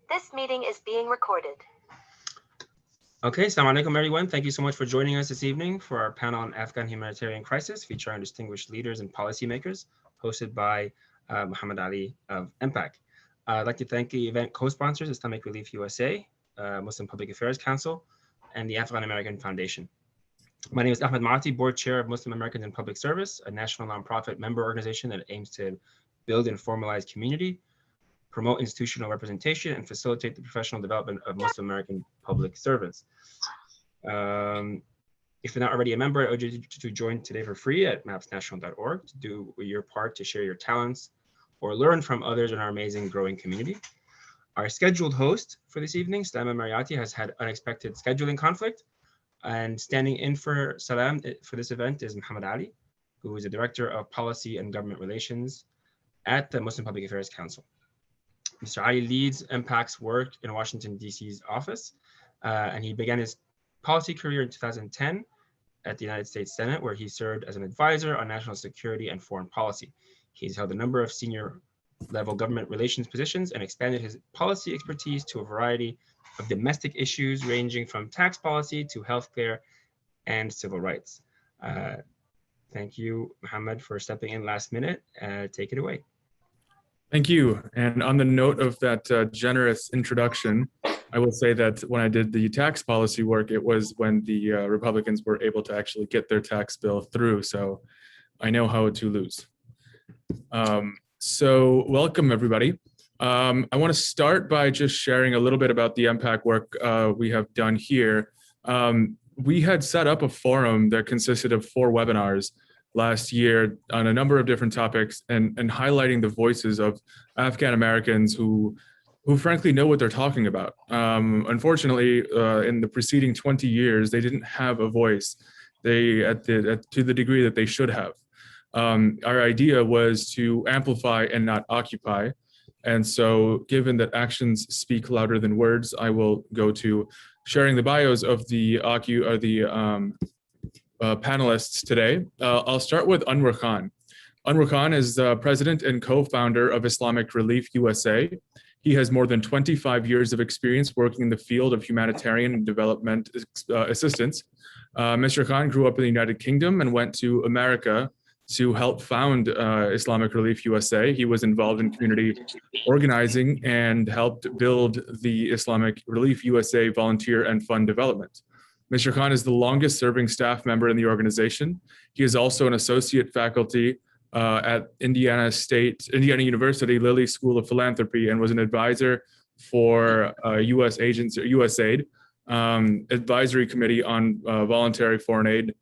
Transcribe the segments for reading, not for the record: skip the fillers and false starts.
This meeting is being recorded. Okay, Assalamu alaikum everyone. Thank you so much for joining us this evening for our panel on Afghan humanitarian crisis featuring distinguished leaders and policymakers, hosted by Mohammad Ali of MPAC. I'd like to thank the event co-sponsors, Islamic Relief USA, Muslim Public Affairs Council, and the Afghan-American Foundation. My name is Ahmed Maati, Board Chair of Muslim Americans in Public Service, a national nonprofit member organization that aims to build and formalize community, promote institutional representation, and facilitate the professional development of Muslim American public servants. If you're not already a member, I urge you to join today for free at mapsnational.org to do your part to share your talents or learn from others in our amazing growing community. Our scheduled host for this evening, Salama Mariati, has had unexpected scheduling conflict, and standing in for Salam for this event is Mohammad Ali, who is the Director of Policy and Government Relations at the Muslim Public Affairs Council. Mr. Ali leads MPAC's work in Washington, D.C.'s office, and he began his policy career in 2010 at the United States Senate, where he served as an advisor on national security and foreign policy. He's held a number of senior level government relations positions and expanded his policy expertise to a variety of domestic issues ranging from tax policy to healthcare and civil rights. Thank you, Mohammed, for stepping in last minute. Take it away. Thank you. And on the note of that generous introduction, I will say that when I did the tax policy work, it was when the Republicans were able to actually get their tax bill through. So I know how to lose. So welcome, everybody. I want to start by just sharing a little bit about the MPAC work we have done here. We had set up a forum that consisted of 4 webinars last year on a number of different topics and highlighting the voices of Afghan-Americans who frankly know what they're talking about. Unfortunately, in the preceding 20 years, they didn't have a voice to the degree that they should have. Our idea was to amplify and not occupy. And so given that actions speak louder than words, I will go to sharing the bios of the panelists today. I'll start with Anwar Khan. Anwar Khan is the president and co-founder of Islamic Relief USA. He has more than 25 years of experience working in the field of humanitarian and development assistance. Mr. Khan grew up in the United Kingdom and went to America to help found Islamic Relief USA. He was involved in community organizing and helped build the Islamic Relief USA volunteer and fund development. Mr. Khan is the longest serving staff member in the organization. He is also an associate faculty at Indiana University Lilly School of Philanthropy and was an advisor for USAID Advisory Committee on Voluntary Foreign Aid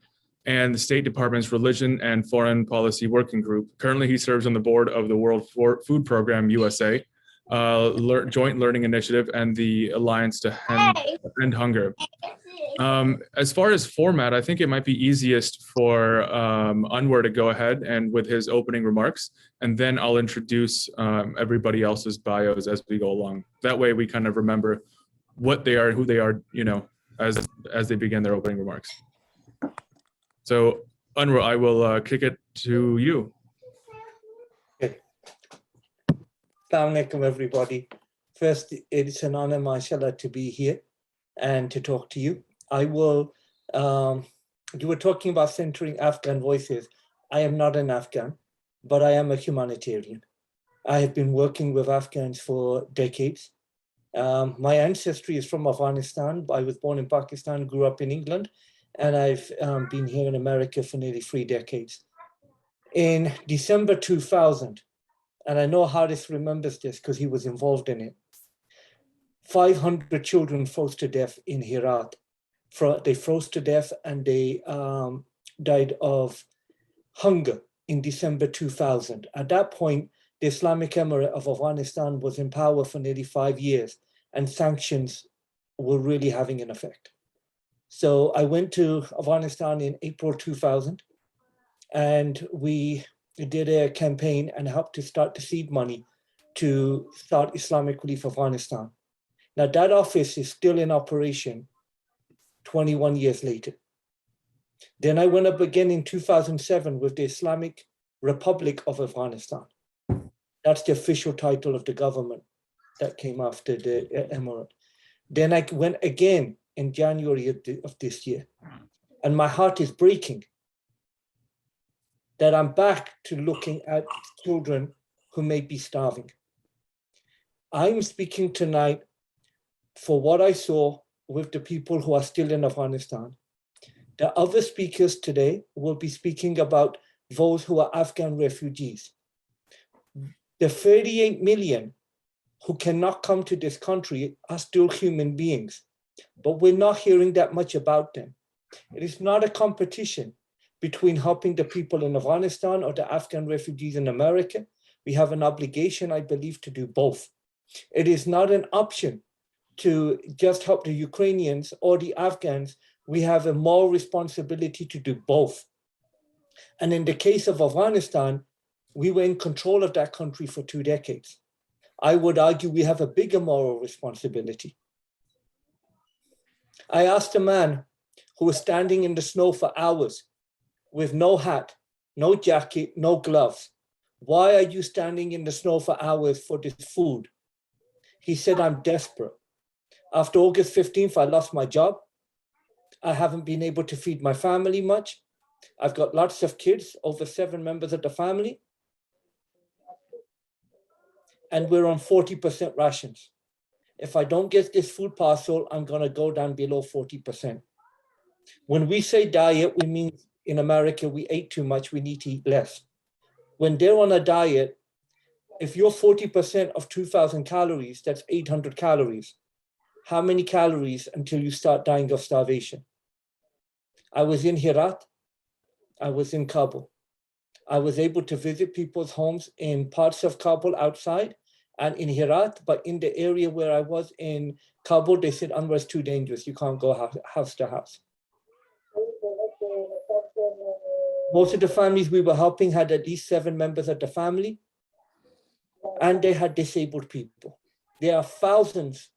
and the State Department's Religion and Foreign Policy Working Group. Currently, he serves on the board of the World Food Program USA, Joint Learning Initiative, and the Alliance to End Hunger. As far as format, I think it might be easiest for Anwar to go ahead and with his opening remarks, and then I'll introduce everybody else's bios as we go along. That way we kind of remember what they are, who they are, as they begin their opening remarks. So Anwar, I will kick it to you. Okay. Assalamu alaikum, everybody. First, it's an honor, mashallah, to be here and to talk to you. I will, you were talking about centering Afghan voices. I am not an Afghan, but I am a humanitarian. I have been working with Afghans for decades. My ancestry is from Afghanistan. I was born in Pakistan, grew up in England, and I've been here in America for nearly 3 decades. In December 2000, and I know Harris remembers this because he was involved in it, 500 children froze to death in Herat. They froze to death and they died of hunger in December 2000. At that point, the Islamic Emirate of Afghanistan was in power for nearly 5 years, and sanctions were really having an effect. So I went to Afghanistan in April 2000, and we did a campaign and helped to start the seed money to start Islamic Relief Afghanistan. Now that office is still in operation 21 years later. Then I went up again in 2007 with the Islamic Republic of Afghanistan. That's the official title of the government. that came after the emirate. Then I went again in January of this year, and my heart is breaking that I'm back to looking at children who may be starving. I'm speaking tonight for what I saw with the people who are still in Afghanistan. The other speakers today will be speaking about those who are Afghan refugees. The 38 million who cannot come to this country are still human beings, but we're not hearing that much about them. It is not a competition between helping the people in Afghanistan or the Afghan refugees in America. We have an obligation, I believe, to do both. It is not an option to just help the Ukrainians or the Afghans. We have a moral responsibility to do both. And in the case of Afghanistan, we were in control of that country for 2 decades. I would argue we have a bigger moral responsibility. I asked a man who was standing in the snow for hours with no hat, no jacket, no gloves, why are you standing in the snow for hours for this food? He said, I'm desperate. After August 15th, I lost my job. I haven't been able to feed my family much. I've got lots of kids, over 7 members of the family. And we're on 40% rations. If I don't get this food parcel, I'm gonna go down below 40%. When we say diet, we mean in America, we ate too much, we need to eat less. When they're on a diet, if you're 40% of 2,000 calories, that's 800 calories. How many calories until you start dying of starvation? I was in Herat, I was in Kabul. I was able to visit people's homes in parts of Kabul outside and in Herat, but in the area where I was in Kabul, they said, Anwar, it's too dangerous. You can't go house to house. Most of the families we were helping had at least 7 members of the family, and they had disabled people. There are thousands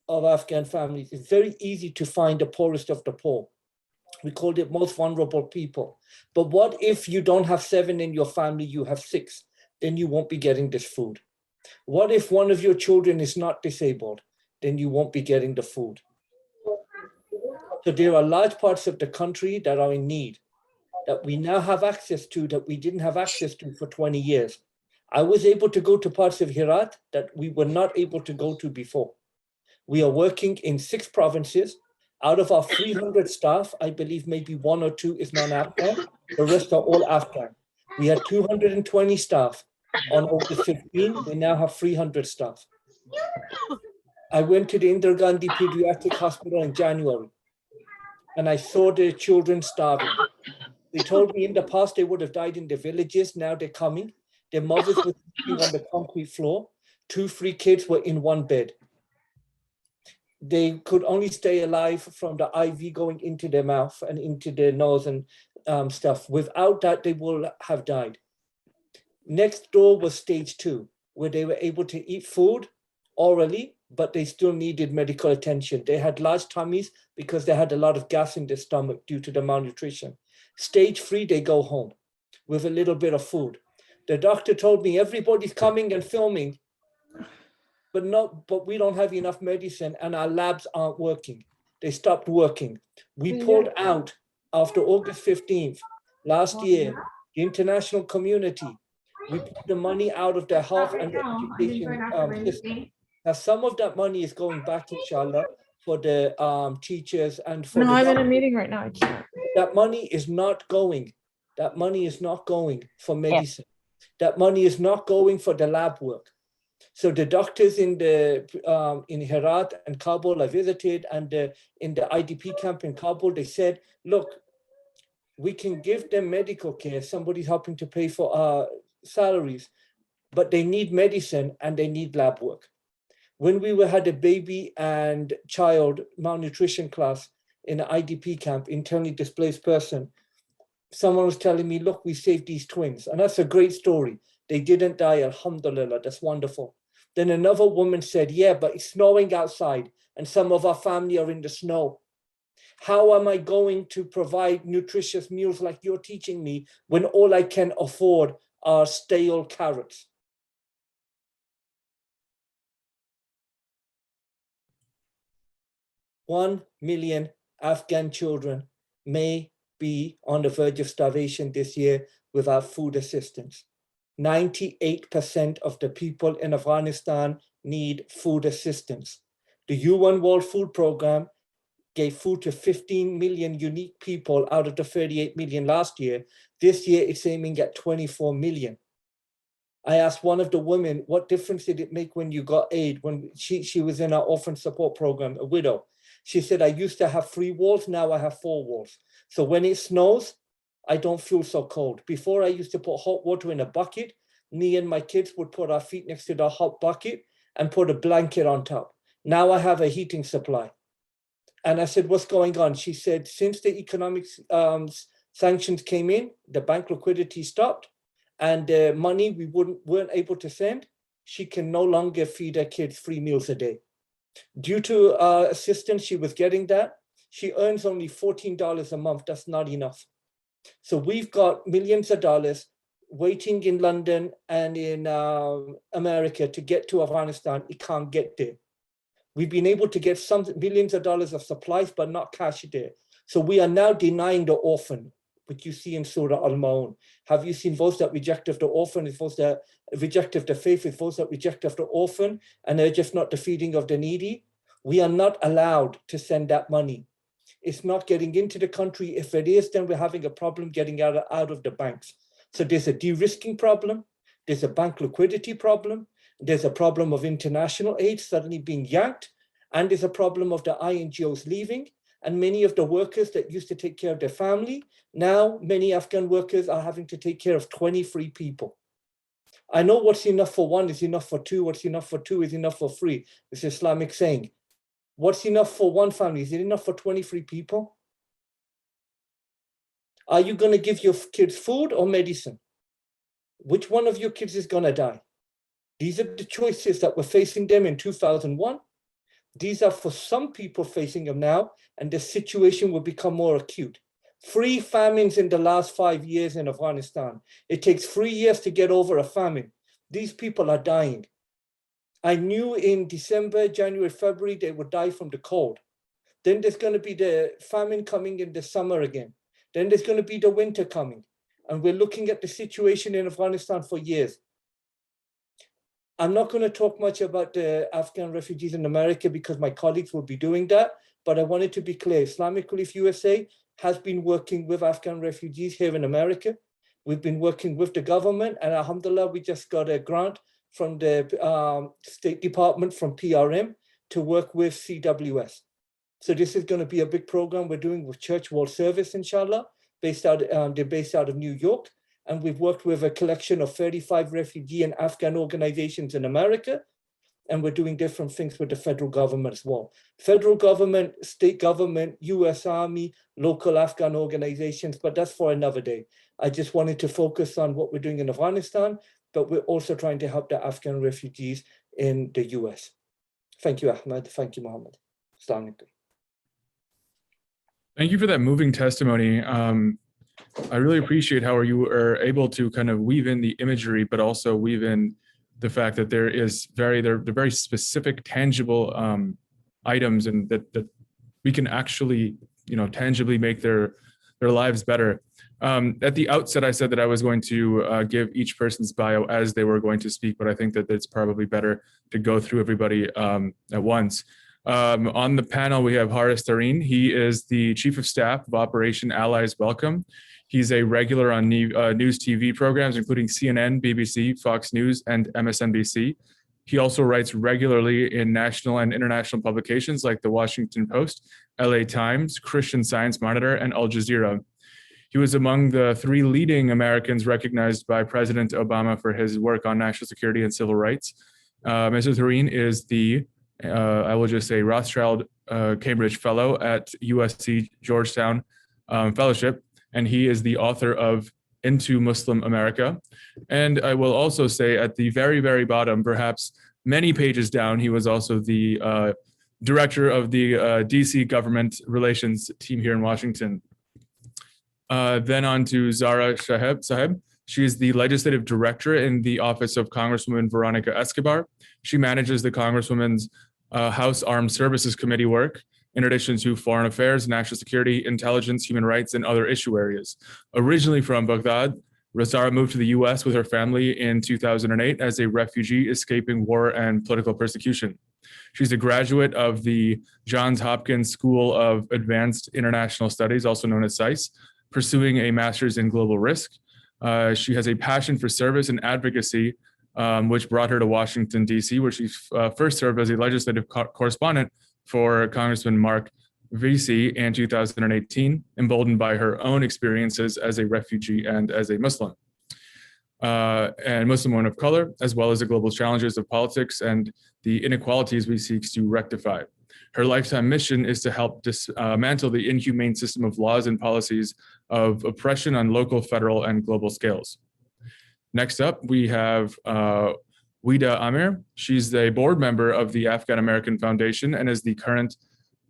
of Afghan families. It's very easy to find the poorest of the poor. We called it most vulnerable people. But what if you don't have 7 in your family, you have 6? Then you won't be getting this food. What if one of your children is not disabled? Then you won't be getting the food. So there are large parts of the country that are in need, that we now have access to, that we didn't have access to for 20 years. I was able to go to parts of Herat that we were not able to go to before. We are working in 6 provinces. Out of our 300 staff, I believe maybe 1 or 2 is non-Afghan. The rest are all Afghan. We had 220 staff. On August 15, we now have 300 staff. I went to the Indira Gandhi Pediatric Hospital in January, and I saw the children starving. They told me in the past they would have died in the villages. Now they're coming. Their mothers were sleeping on the concrete floor. 2, 3 kids were in one bed. They could only stay alive from the IV going into their mouth and into their nose and stuff. Without that, they will have died. Next door was stage 2, where they were able to eat food orally, but they still needed medical attention. They had large tummies because they had a lot of gas in their stomach due to the malnutrition. Stage 3, they go home with a little bit of food. The doctor told me everybody's coming and filming, but we don't have enough medicine and our labs aren't working. They stopped working. We pulled out after August 15th last year, the international community. We put the money out of the health and the education system. Now, some of that money is going back, inshallah, for the teachers and for I'm in a meeting right now. I can't. That money is not going. That money is not going for medicine. That money is not going for the lab work. So the doctors in Herat and Kabul I visited, and in the IDP camp in Kabul, they said, look, we can give them medical care. Somebody's helping to pay for our salaries, but they need medicine and they need lab work. When we had a baby and child malnutrition class in an IDP camp, internally displaced person, someone was telling me, look, we saved these twins. And that's a great story. They didn't die, alhamdulillah, that's wonderful. Then another woman said, yeah, but it's snowing outside and some of our family are in the snow. How am I going to provide nutritious meals like you're teaching me when all I can afford are stale carrots? 1 million Afghan children may be on the verge of starvation this year without food assistance. 98% of the people in Afghanistan need food assistance. The UN World Food Programme gave food to 15 million unique people out of the 38 million last year. This year, it's aiming at 24 million. I asked one of the women, what difference did it make when you got aid? When she was in our orphan support program, a widow. She said, I used to have 3 walls, now I have 4 walls. So when it snows, I don't feel so cold. Before I used to put hot water in a bucket. Me and my kids would put our feet next to the hot bucket and put a blanket on top. Now I have a heating supply. And I said, what's going on? She said, since the economic sanctions came in, the bank liquidity stopped, and the money we weren't able to send, she can no longer feed her kids 3 meals a day. Due to assistance she was getting that, she earns only $14 a month. That's not enough. So we've got millions of dollars waiting in London and in America to get to Afghanistan. It can't get there. We've been able to get some millions of dollars of supplies, but not cash there. So we are now denying the orphan, which you see in Surah Al-Maun. Have you seen those that reject of the orphan, is those that reject of the faith, is those that reject of the orphan, and they're just not the feeding of the needy? We are not allowed to send that money. It's not getting into the country. If it is, then we're having a problem getting out of the banks. So there's a de-risking problem. There's a bank liquidity problem. There's a problem of international aid suddenly being yanked. And there's a problem of the INGOs leaving. And many of the workers that used to take care of their family, now many Afghan workers are having to take care of 23 people. I know what's enough for 1 is enough for 2. What's enough for 2 is enough for 3. It's Islamic saying. What's enough for 1 family? Is it enough for 23 people? Are you going to give your kids food or medicine? Which one of your kids is going to die? These are the choices that were facing them in 2001. These are for some people facing them now, and the situation will become more acute. 3 famines in the last 5 years in Afghanistan. It takes 3 years to get over a famine. These people are dying. I knew in December, January, February, they would die from the cold. Then there's going to be the famine coming in the summer again. Then there's going to be the winter coming. And we're looking at the situation in Afghanistan for years. I'm not going to talk much about the Afghan refugees in America because my colleagues will be doing that. But I wanted to be clear, Islamic Relief USA has been working with Afghan refugees here in America. We've been working with the government, and alhamdulillah, we just got a grant from the State Department, from PRM, to work with CWS. So this is going to be a big program we're doing with Church World Service, inshallah, they're based out of New York. And we've worked with a collection of 35 refugee and Afghan organizations in America. And we're doing different things with the federal government as well. Federal government, state government, US Army, local Afghan organizations, but that's for another day. I just wanted to focus on what we're doing in Afghanistan, but we're also trying to help the Afghan refugees in the US. Thank you, Ahmed. Thank you, Mohammad. Assalamu alaikum. Thank you for that moving testimony. I really appreciate how you are able to kind of weave in the imagery, but also weave in the fact that there is they're very specific, tangible items, and that we can actually, tangibly make their lives better. At the outset, I said that I was going to give each person's bio as they were going to speak, but I think that it's probably better to go through everybody at once. On the panel, we have Tarin. He is the Chief of Staff of Operation Allies Welcome. He's a regular on news TV programs, including CNN, BBC, Fox News, and MSNBC. He also writes regularly in national and international publications like The Washington Post, LA Times, Christian Science Monitor, and Al Jazeera. He was among the 3 leading Americans recognized by President Obama for his work on national security and civil rights. Mr. Tarin is the, I will just say, Rothschild Cambridge Fellow at USC Georgetown Fellowship, and he is the author of Into Muslim America. And I will also say at the very, very bottom, perhaps many pages down, he was also the director of the DC government relations team here in Washington. Then on to Zahraa Saheb. She is the legislative director in the office of Congresswoman Veronica Escobar. She manages the Congresswoman's House Armed Services Committee work, in addition to foreign affairs, national security, intelligence, human rights, and other issue areas. Originally from Baghdad, Zahraa moved to the US with her family in 2008 as a refugee escaping war and political persecution. She's a graduate of the Johns Hopkins School of Advanced International Studies, also known as SAIS, pursuing a master's in global risk. She has a passion for service and advocacy, which brought her to Washington, D.C., where she first served as a legislative correspondent for Congressman Mark Vesey in 2018, emboldened by her own experiences as a refugee and as a Muslim. And Muslim woman of color, as well as the global challenges of politics and the inequalities we seek to rectify. Her lifetime mission is to help dismantle the inhumane system of laws and policies of oppression on local, federal, and global scales. Next up, we have Wida Amir. She's the board member of the Afghan-American Foundation and is the current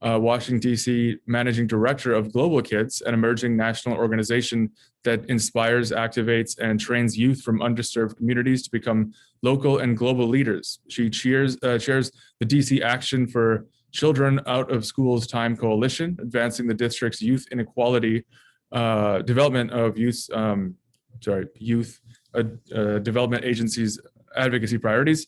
Washington, D.C. Managing Director of Global Kids, an emerging national organization that inspires, activates, and trains youth from underserved communities to become local and global leaders. She chairs the D.C. Action for Children Out of Schools Time Coalition, advancing the district's youth inequality development of youth development agencies' advocacy priorities.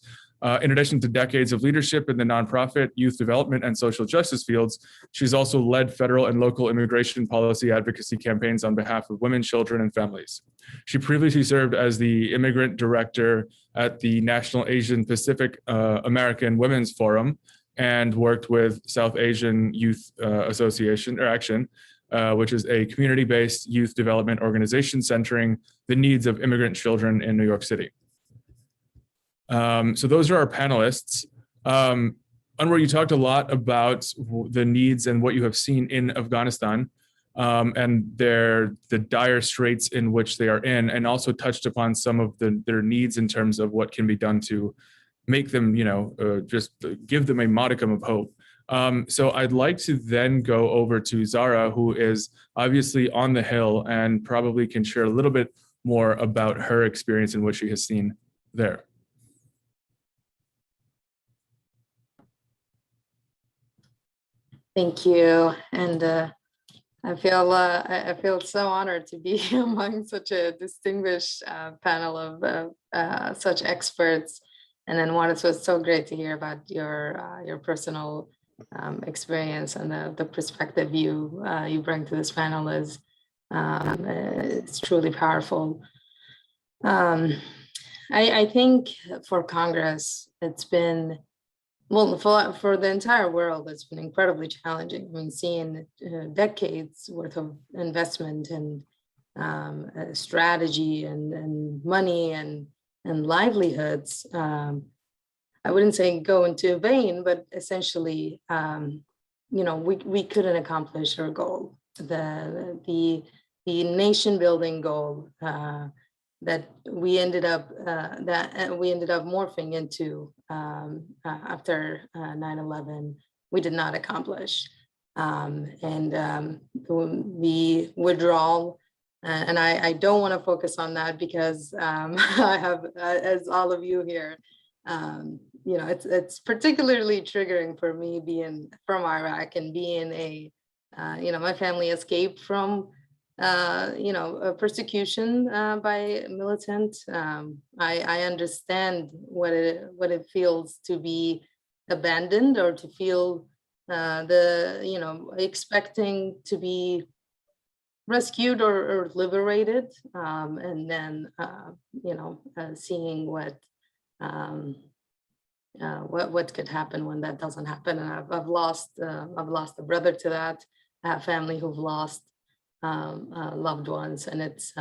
In addition to decades of leadership in the nonprofit, youth development, and social justice fields, she's also led federal and local immigration policy advocacy campaigns on behalf of women, children, and families. She previously served as the immigrant director at the National Asian Pacific American Women's Forum and worked with South Asian Youth Association, or Action, which is a community-based youth development organization centering the needs of immigrant children in New York City. So those are our panelists. Anwar, you talked a lot about the needs and what you have seen in Afghanistan and the dire straits in which they are in, and also touched upon some of their needs in terms of what can be done to make them, just give them a modicum of hope. So I'd like to then go over to Zahraa, who is obviously on the Hill and probably can share a little bit more about her experience and what she has seen there. Thank you, and I feel so honored to be among such a distinguished panel of such experts. And then it was so great to hear about your personal experience and the perspective you bring to this panel is it's truly powerful. I think for Congress, it's been, well, for the entire world, it's been incredibly challenging. I mean, seeing decades worth of investment and strategy and money and livelihoods. I wouldn't say go into vain, but essentially, we couldn't accomplish our goal, the nation building goal that we ended up morphing into after 9/11. We did not accomplish, and the withdrawal. And I don't want to focus on that because I have, as all of you here, it's particularly triggering for me being from Iraq and being my family escaped from persecution by militant. I understand what it feels to be abandoned or to feel expecting to be rescued or liberated, and then seeing what could happen when that doesn't happen. And I've lost a brother to that. I have family who've lost loved ones, and it's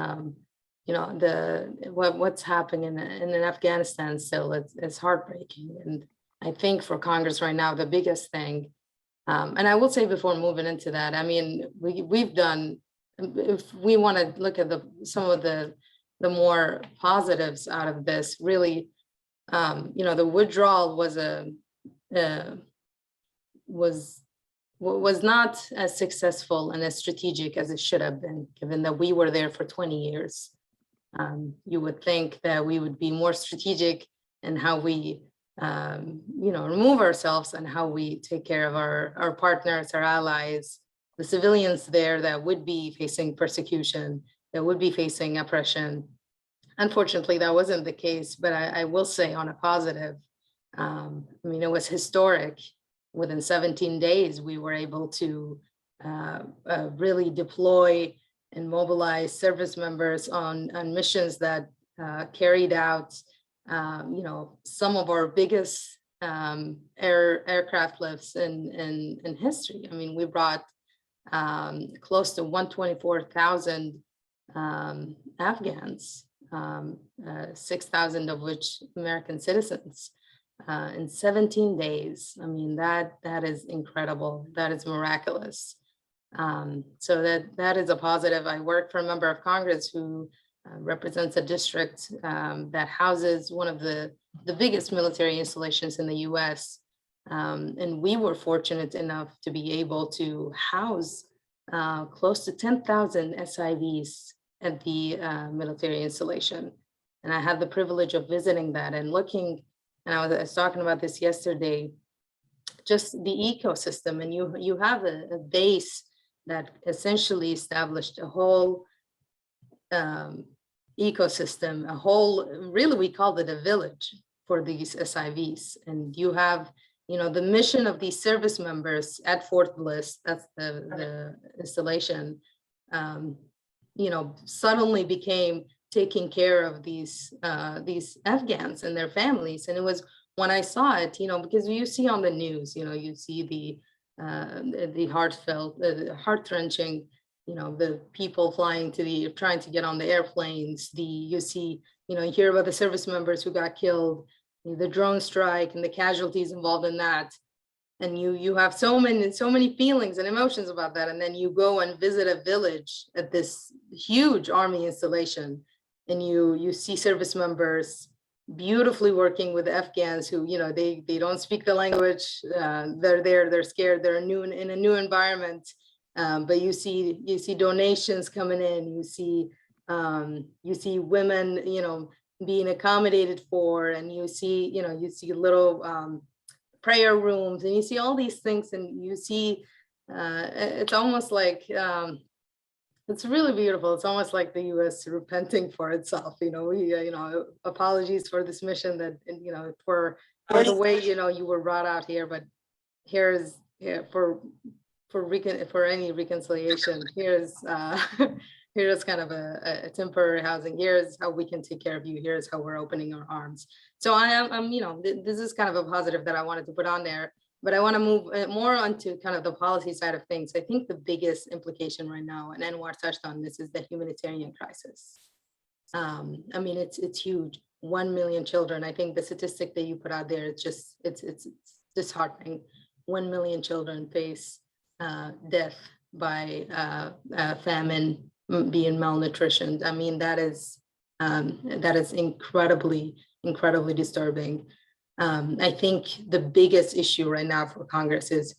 what's happening in Afghanistan still, it's heartbreaking. And I think for Congress right now, the biggest thing, and I will say before moving into that, I mean, we've done, if we want to look at some of the more positives out of this, really, the withdrawal was not as successful and as strategic as it should have been, given that we were there for 20 years. You would think that we would be more strategic in how we remove ourselves and how we take care of our partners, our allies, the civilians there that would be facing persecution, that would be facing oppression. Unfortunately, that wasn't the case, but I will say on a positive, it was historic. Within 17 days, we were able to really deploy and mobilize service members on missions that carried out, some of our biggest aircraft lifts in history. I mean, we brought close to 124,000 Afghans, 6,000 of which American citizens, in 17 days. I mean, that is incredible. That is miraculous. So that is a positive. I work for a member of Congress who represents a district that houses one of the biggest military installations in the US. And we were fortunate enough to be able to house close to 10,000 SIVs at the military installation. And I had the privilege of visiting that and looking, and I was talking about this yesterday, just the ecosystem. And you have a base that essentially established a whole ecosystem, really we called it a village for these SIVs. And you have, the mission of these service members at Fort Bliss, that's the installation, suddenly became taking care of these Afghans and their families. And it was when I saw it, because you see on the news, you see the heartfelt, heart-wrenching, the people trying to get on the airplanes, you hear about the service members who got killed, the drone strike and the casualties involved in that. And you have so many feelings and emotions about that. And then you go and visit a village at this huge army installation, and you see service members beautifully working with Afghans who, they don't speak the language. They're there, they're scared, they're in a new environment. But you see donations coming in, you see women, being accommodated for, and you see little prayer rooms, and you see all these things, and you see it's almost like it's really beautiful. It's almost like the U.S. repenting for itself. Apologies for this mission that, for the way, you were brought out here, but here's for any reconciliation, here's kind of a temporary housing. Here's how we can take care of you. Here's how we're opening our arms. So I'm this is kind of a positive that I wanted to put on there, but I want to move more onto kind of the policy side of things. I think the biggest implication right now, and Anwar touched on this, is the humanitarian crisis. It's huge. 1 million children. I think the statistic that you put out there, it's disheartening. 1 million children face death by famine, being malnutrition. I mean, that is incredibly disturbing. I think the biggest issue right now for Congress is,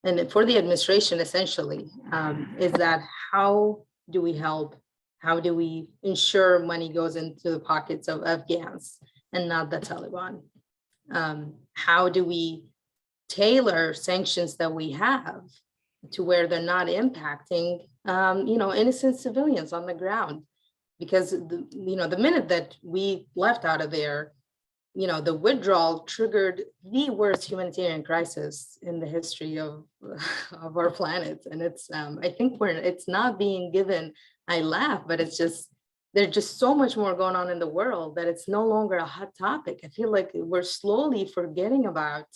and for the administration essentially, is that how do we help? How do we ensure money goes into the pockets of Afghans and not the Taliban? How do we tailor sanctions that we have to where they're not impacting, innocent civilians on the ground? Because the minute that we left out of there, the withdrawal triggered the worst humanitarian crisis in the history of our planet. And it's, I think it's not being given, I laugh, but there's just so much more going on in the world that it's no longer a hot topic. I feel like we're slowly forgetting about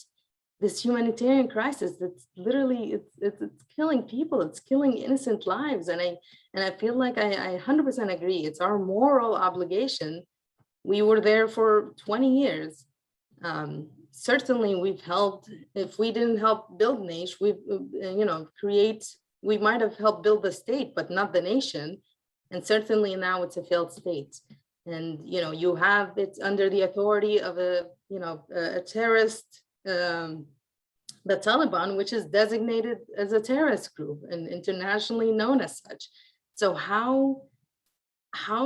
this humanitarian crisis that's literally, it's killing people, it's killing innocent lives. And I feel like I 100% agree. It's our moral obligation. We were there for 20 years. Certainly we've helped, if we didn't help build nation, we might have helped build the state, but not the nation. And certainly now it's a failed state. And, it's under the authority of a terrorist, the Taliban, which is designated as a terrorist group and internationally known as such. So how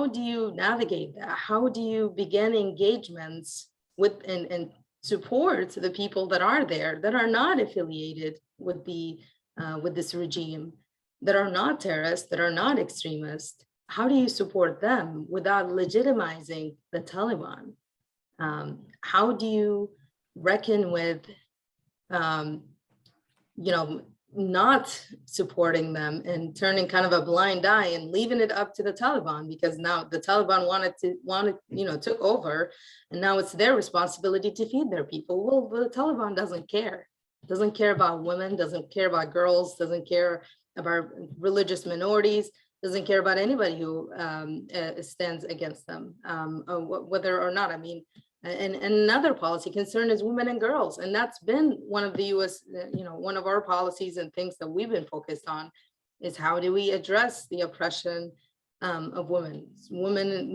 do you navigate that? How do you begin engagements with and support the people that are there, that are not affiliated with with this regime, that are not terrorists, that are not extremists? How do you support them without legitimizing the Taliban? How do you reckon with, not supporting them and turning kind of a blind eye and leaving it up to the Taliban, because now the Taliban took over, and now it's their responsibility to feed their people. Well, the Taliban doesn't care about women, doesn't care about girls, doesn't care about religious minorities, doesn't care about anybody who stands against them, whether or not. I mean, and another policy concern is women and girls. And that's been one of the US, one of our policies and things that we've been focused on, is how do we address the oppression of women? Women,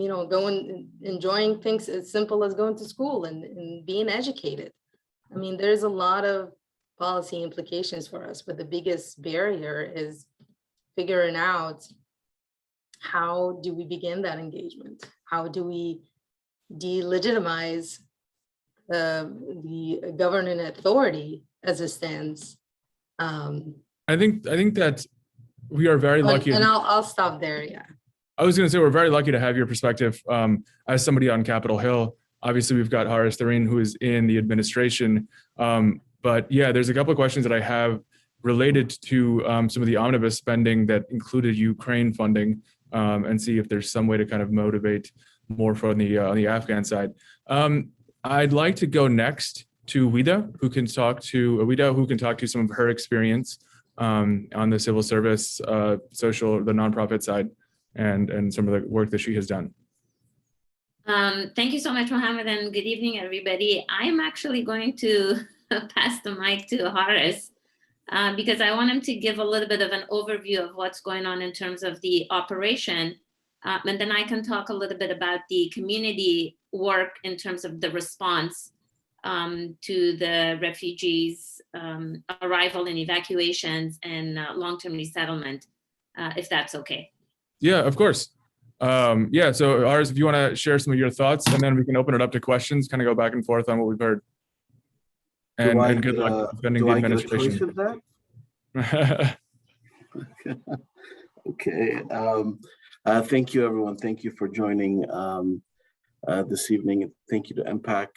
enjoying things as simple as going to school and being educated. I mean, there's a lot of policy implications for us, but the biggest barrier is figuring out, how do we begin that engagement? How do we delegitimize the governing authority as it stands? I think that we are very lucky. And I'll stop there. Yeah. I was going to say, we're very lucky to have your perspective as somebody on Capitol Hill. Obviously, we've got Tarin, who is in the administration. But yeah, there's a couple of questions that I have related to some of the omnibus spending that included Ukraine funding, and see if there's some way to kind of motivate more from the on the Afghan side. I'd like to go next to Wida, who can talk to some of her experience on the civil service, the nonprofit side, and some of the work that she has done. Thank you so much, Mohammad, and good evening, everybody. I'm actually going to pass the mic to Haris because I want him to give a little bit of an overview of what's going on in terms of the operation. And then I can talk a little bit about the community work in terms of the response to the refugees' arrival and evacuations and long-term resettlement, if that's okay. Yeah, of course. So Haris, if you want to share some of your thoughts, and then we can open it up to questions, kind of go back and forth on what we've heard. And good luck defending the administration. Okay. Thank you, everyone. Thank you for joining this evening. Thank you to MPAC.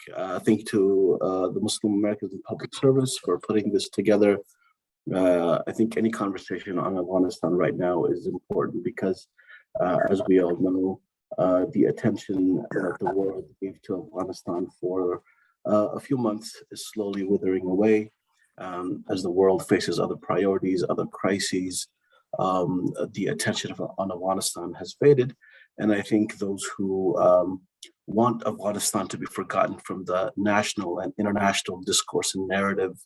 Thank you to the Muslim Americans in Public Service for putting this together. I think any conversation on Afghanistan right now is important because, as we all know, the attention that the world gave to Afghanistan for a few months is slowly withering away as the world faces other priorities, other crises. The attention on Afghanistan has faded, and I think those who want Afghanistan to be forgotten from the national and international discourse and narrative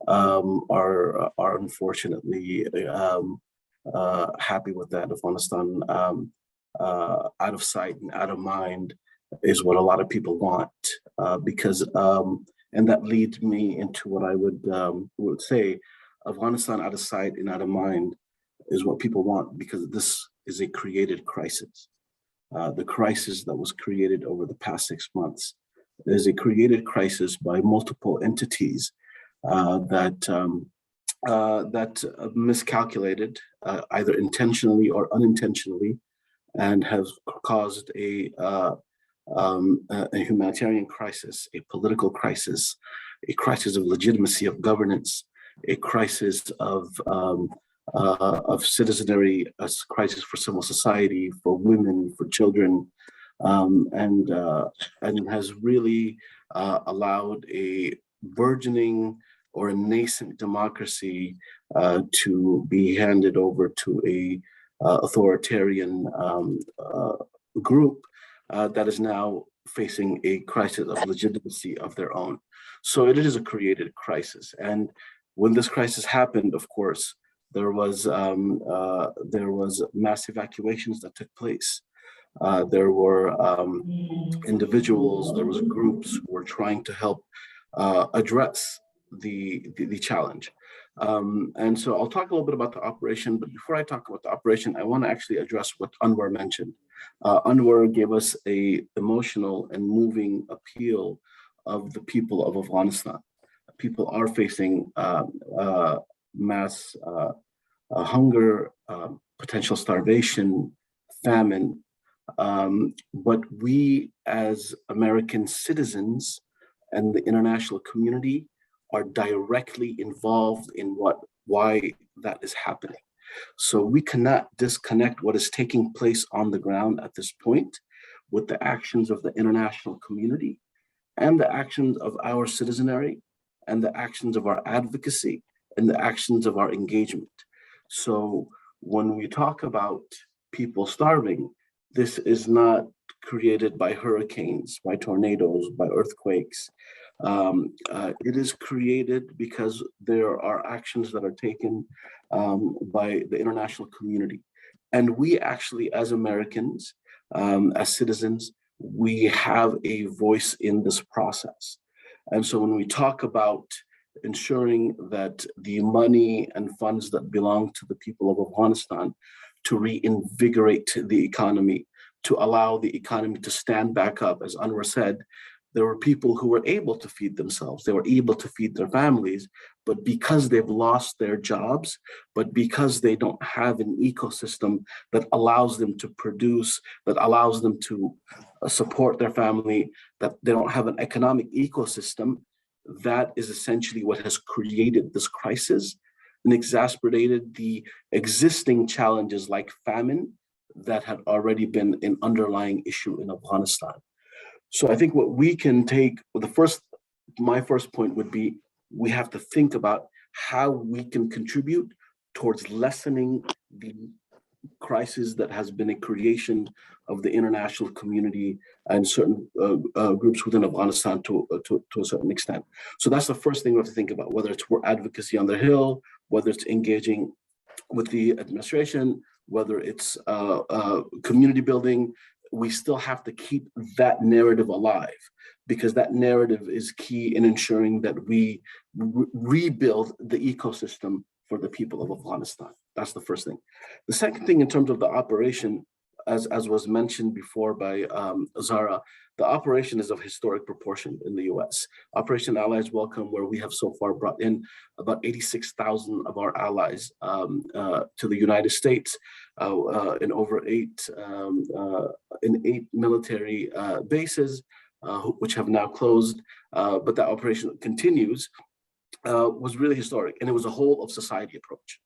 are unfortunately happy with that. Afghanistan out of sight and out of mind is what a lot of people want, because and that leads me into what I would say: Afghanistan out of sight and out of mind is what people want, because this is a created crisis. The crisis that was created over the past 6 months is a created crisis by multiple entities that miscalculated, either intentionally or unintentionally, and has caused a humanitarian crisis, a political crisis, a crisis of legitimacy of governance, a crisis of citizenry, a crisis for civil society, for women, for children, and has really allowed a burgeoning or a nascent democracy to be handed over to a authoritarian group that is now facing a crisis of legitimacy of their own. So it is a created crisis. And when this crisis happened, of course, there was mass evacuations that took place. There were individuals, there was groups who were trying to help address the challenge. And so I'll talk a little bit about the operation, but before I talk about the operation, I want to actually address what Anwar mentioned. Anwar gave us a emotional and moving appeal of the people of Afghanistan. People are facing mass hunger, potential starvation, famine. But we as American citizens and the international community are directly involved in why that is happening. So we cannot disconnect what is taking place on the ground at this point with the actions of the international community and the actions of our citizenry and the actions of our advocacy and the actions of our engagement. So when we talk about people starving, this is not created by hurricanes, by tornadoes, by earthquakes. It is created because there are actions that are taken by the international community. And we actually, as Americans, as citizens, we have a voice in this process. And so when we talk about ensuring that the money and funds that belong to the people of Afghanistan to reinvigorate the economy, to allow the economy to stand back up, as Anwar said, there were people who were able to feed themselves, they were able to feed their families, but because they've lost their jobs, but because they don't have an ecosystem that allows them to produce, that allows them to support their family, that they don't have an economic ecosystem, that is essentially what has created this crisis and exacerbated the existing challenges like famine that had already been an underlying issue in Afghanistan. So I think what we can take, my first point would be, we have to think about how we can contribute towards lessening the crisis that has been a creation of the international community and certain groups within Afghanistan to a certain extent. So that's the first thing we have to think about, whether it's advocacy on the Hill, whether it's engaging with the administration, whether it's community building. We still have to keep that narrative alive, because that narrative is key in ensuring that we rebuild the ecosystem for the people of Afghanistan. That's the first thing. The second thing, in terms of the operation, as was mentioned before by Zahraa, the operation is of historic proportion in the US. Operation Allies Welcome, where we have so far brought in about 86,000 of our allies to the United States in over eight military bases, which have now closed, but that operation continues, was really historic. And it was a whole of society approach.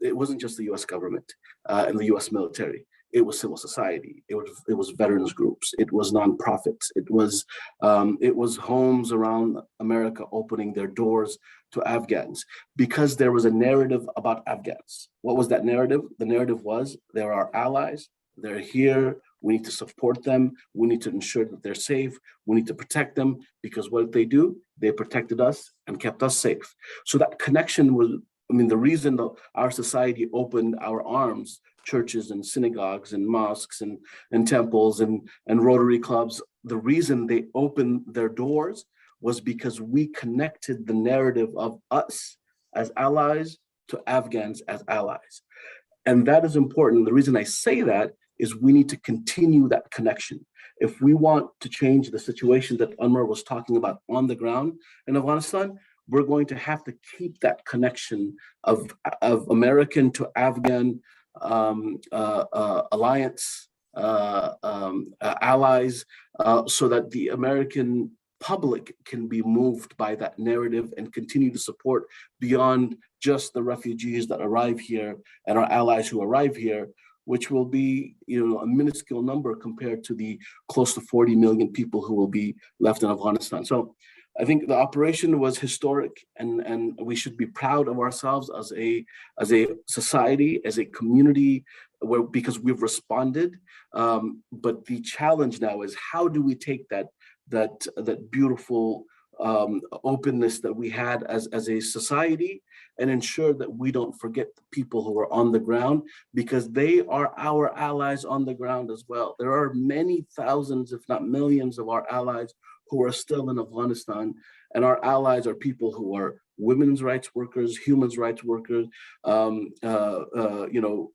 It wasn't just the US government and the US military. It was civil society. It was veterans groups. It was nonprofits. It was homes around America opening their doors to Afghans, because there was a narrative about Afghans. What was that narrative? The narrative was, they're our allies. They're here. We need to support them. We need to ensure that they're safe. We need to protect them, because what did they do? They protected us and kept us safe. So that connection was, the reason that our society opened our arms, churches and synagogues and mosques and temples and Rotary clubs, the reason they opened their doors was because we connected the narrative of us as allies to Afghans as allies. And that is important. The reason I say that is we need to continue that connection. If we want to change the situation that Anwar was talking about on the ground in Afghanistan, we're going to have to keep that connection of American to Afghan alliance, allies, so that the American public can be moved by that narrative and continue to support beyond just the refugees that arrive here and our allies who arrive here, which will be, a minuscule number compared to the close to 40 million people who will be left in Afghanistan. So I think the operation was historic, and we should be proud of ourselves as a society, as a community, because we've responded. But the challenge now is, how do we take that beautiful openness that we had as a society and ensure that we don't forget the people who are on the ground, because they are our allies on the ground as well. There are many thousands, if not millions, of our allies who are still in Afghanistan, and our allies are people who are women's rights workers, human rights workers,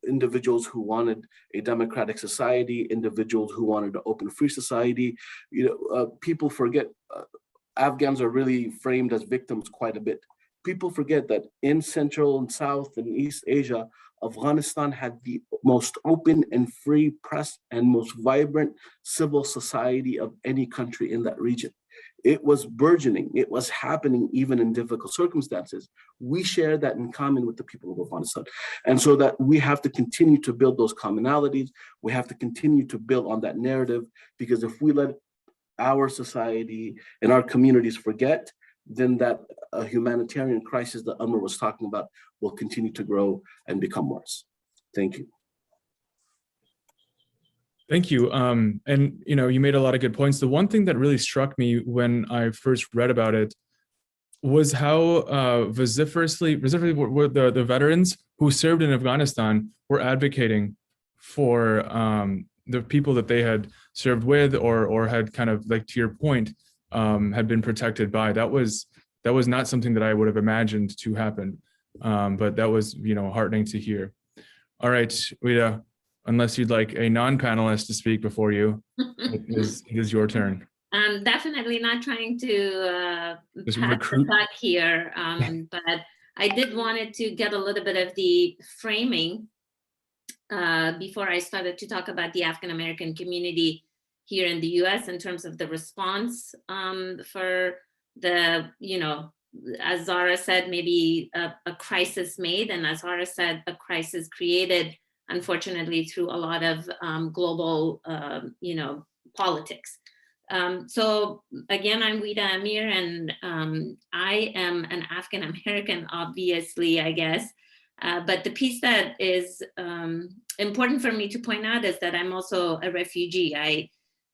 individuals who wanted a democratic society, individuals who wanted an open, free society. People forget Afghans are really framed as victims quite a bit. People forget that in Central and South and East Asia, Afghanistan had the most open and free press and most vibrant civil society of any country in that region. It was burgeoning. It was happening even in difficult circumstances. We share that in common with the people of Afghanistan. And so that we have to continue to build those commonalities. We have to continue to build on that narrative, because if we let our society and our communities forget, then that humanitarian crisis that Amir was talking about will continue to grow and become worse. Thank you. Thank you. And you made a lot of good points. The one thing that really struck me when I first read about it was how vociferously were the veterans who served in Afghanistan were advocating for the people that they had served with, or had kind of, like to your point, had been protected by. That was not something that I would have imagined to happen, but that was heartening to hear. All right, Wida, unless you'd like a non-panelist to speak before you, it is your turn. I'm definitely not trying to pass the buck here, but I did wanted to get a little bit of the framing before I started to talk about the Afghan-American community here in the US in terms of the response for the, as Zahraa said, maybe a crisis made, and as Zahraa said, a crisis created, unfortunately, through a lot of global, politics. So again, I'm Wida Amir, and I am an Afghan-American, obviously, I guess. But the piece that is important for me to point out is that I'm also a refugee. I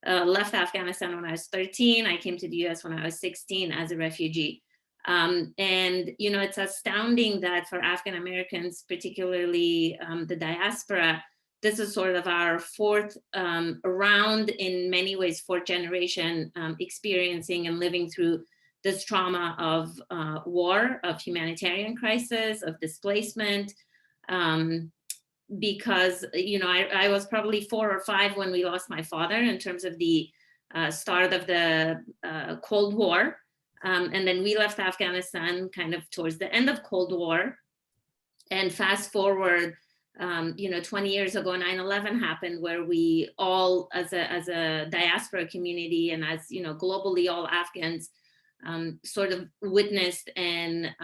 left Afghanistan when I was 13. I came to the US when I was 16 as a refugee. And, it's astounding that for Afghan Americans, particularly the diaspora, this is sort of our fourth round, in many ways, fourth generation experiencing and living through this trauma of war, of humanitarian crisis, of displacement. Because, I was probably 4 or 5 when we lost my father, in terms of the start of the Cold War. And then we left Afghanistan kind of towards the end of Cold War. And fast forward, 20 years ago, 9/11 happened, where we all, as a diaspora community, and as, globally, all Afghans sort of witnessed and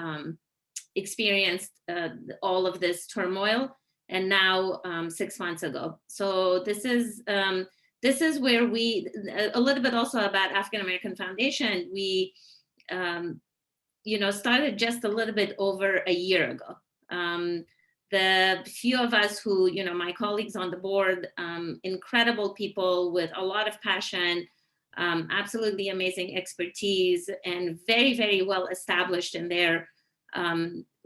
experienced all of this turmoil. And now 6 months ago. So this is where we, a little bit also about Afghan American Foundation, we, started just a little bit over a year ago. The few of us who, my colleagues on the board, incredible people with a lot of passion, absolutely amazing expertise, and very, very well established in their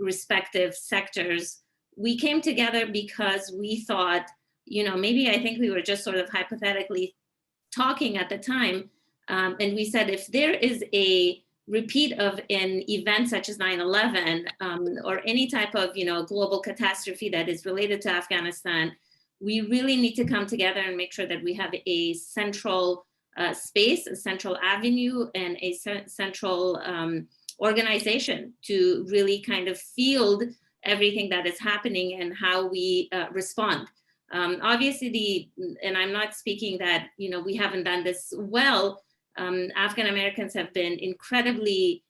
respective sectors. We came together because we thought, maybe I think we were just sort of hypothetically talking at the time. And we said, if there is a repeat of an event such as 9/11 or any type of, global catastrophe that is related to Afghanistan, we really need to come together and make sure that we have a central space, a central avenue, and a central organization to really kind of field everything that is happening and how we respond. Obviously, and I'm not speaking that, we haven't done this well. Afghan Americans have been incredibly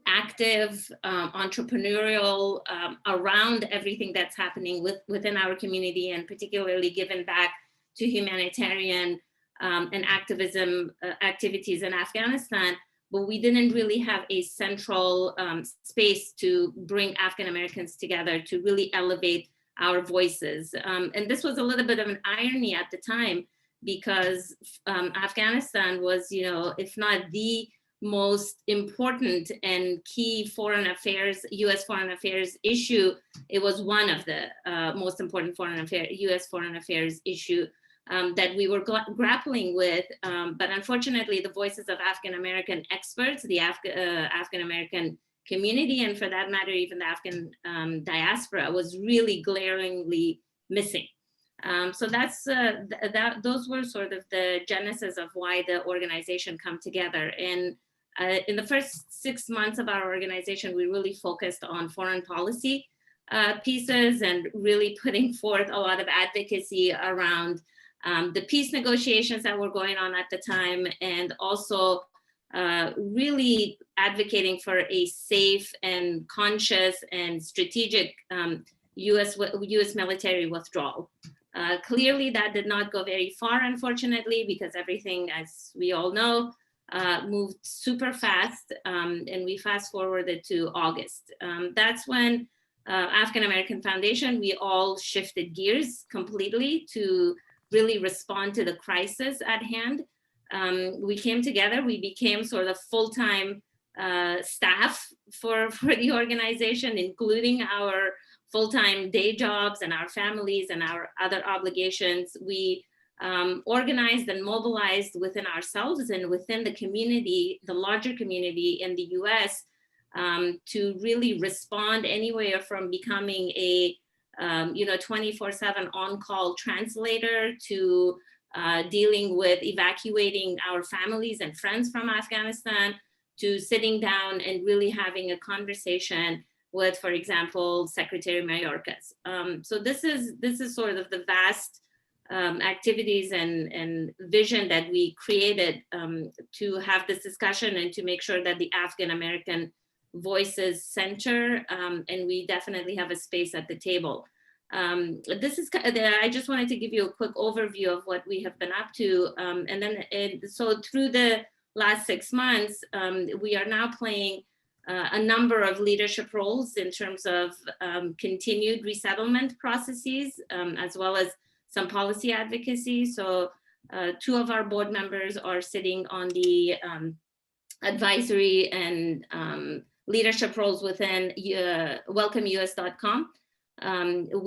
active, entrepreneurial around everything that's happening within our community, and particularly given back to humanitarian and activism activities in Afghanistan. But we didn't really have a central space to bring Afghan Americans together to really elevate our voices. And this was a little bit of an irony at the time, because Afghanistan was, if not the most important and key foreign affairs, US foreign affairs issue, it was one of the most important US foreign affairs issue that we were grappling with. But unfortunately, the voices of Afghan-American experts, the Afghan-American community, and for that matter, even the Afghan diaspora, was really glaringly missing. So that's those were sort of the genesis of why the organization come together. And in the first 6 months of our organization, we really focused on foreign policy pieces and really putting forth a lot of advocacy around the peace negotiations that were going on at the time, and also really advocating for a safe and conscious and strategic US military withdrawal. Clearly that did not go very far, unfortunately, because everything, as we all know, moved super fast, and we fast forwarded to August. That's when Afghan-American Foundation, we all shifted gears completely to really respond to the crisis at hand. We came together, we became sort of full-time staff for the organization, including our full-time day jobs and our families and our other obligations. We organized and mobilized within ourselves and within the community, the larger community in the US, to really respond anywhere from becoming a 24/7 on-call translator to dealing with evacuating our families and friends from Afghanistan, to sitting down and really having a conversation with, for example, Secretary Mayorkas. So this is sort of the vast activities and vision that we created to have this discussion and to make sure that the Afghan-American voices center, and we definitely have a space at the table. I just wanted to give you a quick overview of what we have been up to. So through the last 6 months, we are now playing a number of leadership roles in terms of continued resettlement processes, as well as some policy advocacy. So 2 of our board members are sitting on the advisory and leadership roles within welcomeus.com.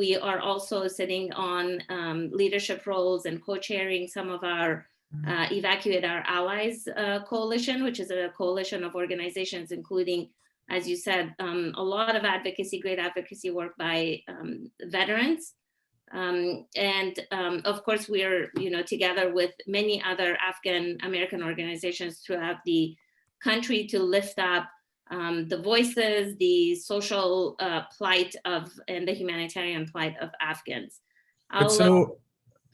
We are also sitting on leadership roles and co-chairing some of our Evacuate Our Allies coalition, which is a coalition of organizations, including, as you said, a lot of advocacy, great advocacy work by veterans. Of course, we're together with many other Afghan-American organizations throughout the country to lift up the voices, the social plight and the humanitarian plight of Afghans. I'll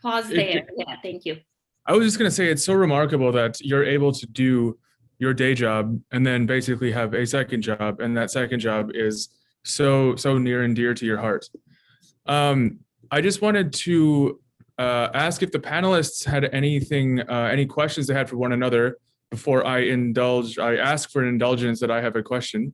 pause there. Yeah, thank you. I was just going to say, it's so remarkable that you're able to do your day job and then basically have a second job, and that second job is so near and dear to your heart. I just wanted to ask if the panelists had any questions they had for one another before I ask for an indulgence that I have a question.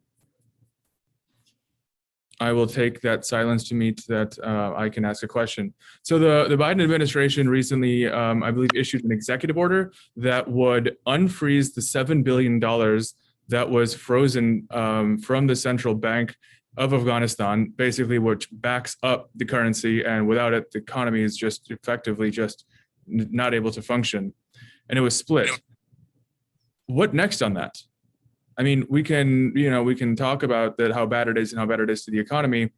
I will take that silence to mean that I can ask a question. So the Biden administration recently, I believe, issued an executive order that would unfreeze the $7 billion that was frozen from the central bank of Afghanistan, basically, which backs up the currency, and without it, the economy is just effectively just not able to function. And it was split. What next on that? I mean, we can talk about that, how bad it is and how bad it is to the economy,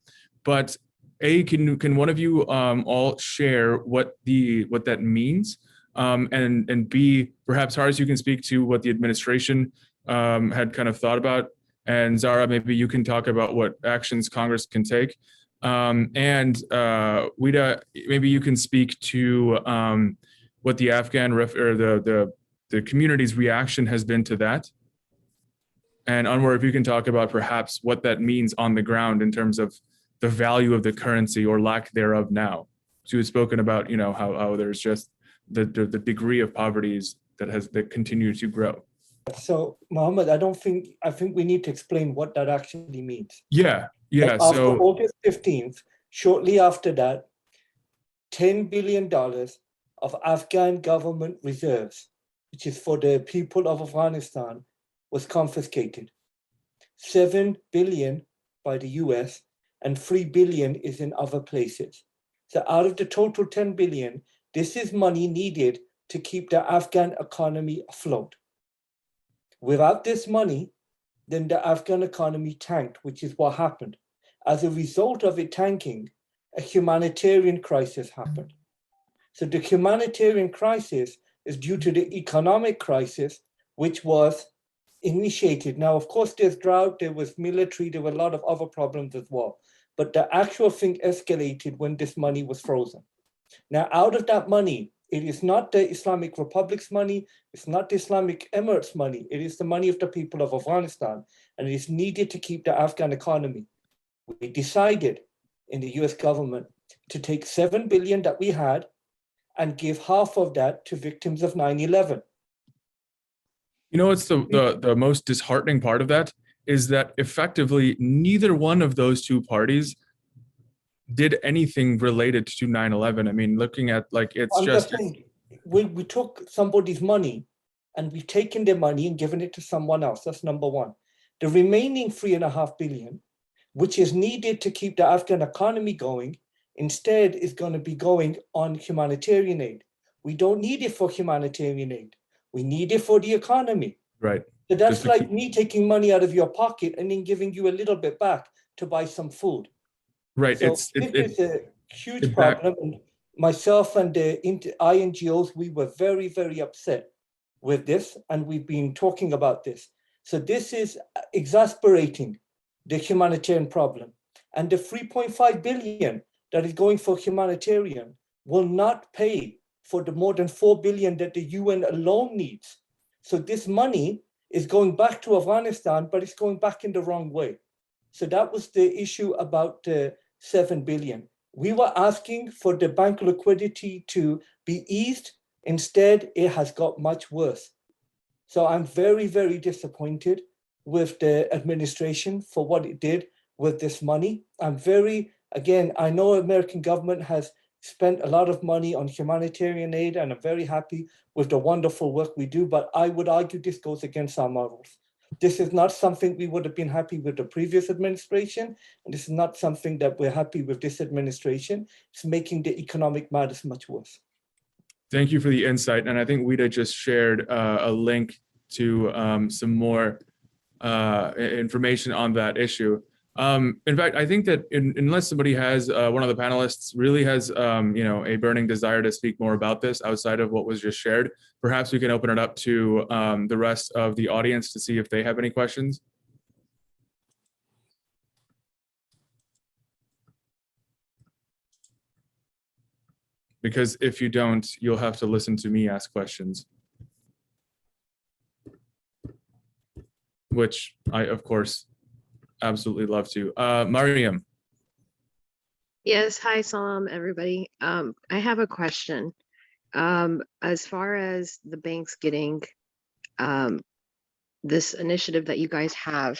but A, can one of you all share what that means? And B, perhaps Haris, you can speak to what the administration had kind of thought about. And Zahraa, maybe you can talk about what actions Congress can take. And Wida, maybe you can speak to what the Afghan the community's reaction has been to that. And Anwar, if you can talk about perhaps what that means on the ground in terms of the value of the currency or lack thereof now. So you've spoken about, how there's just the degree of poverties that continue to grow. So Mohammad, I think we need to explain what that actually means. Yeah. Like after August 15th, shortly after that, $10 billion of Afghan government reserves, which is for the people of Afghanistan, was confiscated. 7 billion by the US and 3 billion is in other places. So out of the total 10 billion, this is money needed to keep the Afghan economy afloat. Without this money, then the Afghan economy tanked, which is what happened. As a result of it tanking, a humanitarian crisis happened. So the humanitarian crisis is due to the economic crisis, which was initiated. Now, of course, there's drought, there was military, there were a lot of other problems as well. But the actual thing escalated when this money was frozen. Now, out of that money, it is not the Islamic Republic's money, it's not the Islamic Emirates' money, it is the money of the people of Afghanistan, and it is needed to keep the Afghan economy. We decided in the US government to take 7 billion that we had and give half of that to victims of 9/11. You know, what's the most disheartening part of that is that effectively neither one of those two parties did anything related to 9/11. I mean, looking at like it's just we took somebody's money and we've taken their money and given it to someone else. That's number one. The remaining 3.5 billion, which is needed to keep the Afghan economy going, instead is going to be going on humanitarian aid. We don't need it for humanitarian aid. We need it for the economy. right. So that's like me taking money out of your pocket and then giving you a little bit back to buy some food. Right. So this is a huge problem. And myself and the INGOs, we were very, very upset with this, and we've been talking about this. So this is exasperating the humanitarian problem. And the 3.5 billion that is going for humanitarian will not pay for the more than 4 billion that the UN alone needs. So this money is going back to Afghanistan, but it's going back in the wrong way. So that was the issue about the 7 billion. We were asking for the bank liquidity to be eased. Instead, it has got much worse. So I'm very, very disappointed with the administration for what it did with this money. Again, I know American government has spent a lot of money on humanitarian aid, and I'm very happy with the wonderful work we do, but I would argue this goes against our morals. This is not something we would have been happy with the previous administration, and this is not something that we're happy with this administration. It's making the economic matters much worse. Thank you for the insight. And I think Wida just shared a link to some more information on that issue. In fact, I think that unless somebody has, one of the panelists really has, a burning desire to speak more about this outside of what was just shared, perhaps we can open it up to the rest of the audience to see if they have any questions. Because if you don't, you'll have to listen to me ask questions, which I, of course, absolutely love to. Mariam. Yes, hi Salam, everybody. I have a question. As far as the banks getting this initiative that you guys have,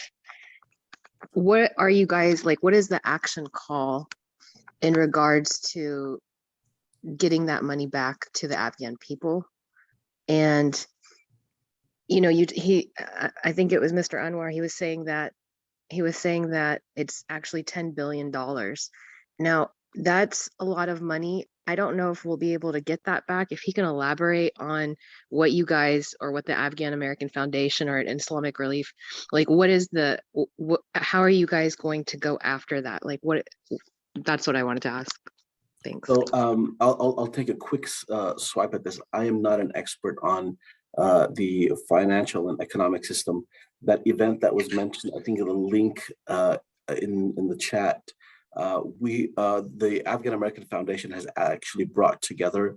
what are you guys like? What is the action call in regards to getting that money back to the Afghan people? And I think it was Mr. Anwar. He was saying that it's actually $10 billion. Now, that's a lot of money. I don't know if we'll be able to get that back. If he can elaborate on what you guys, or what the Afghan-American Foundation or Islamic Relief, like how are you guys going to go after that? Like that's what I wanted to ask. Thanks. So I'll take a quick swipe at this. I am not an expert on the financial and economic system. That event that was mentioned, I think the link in the chat, the Afghan-American Foundation has actually brought together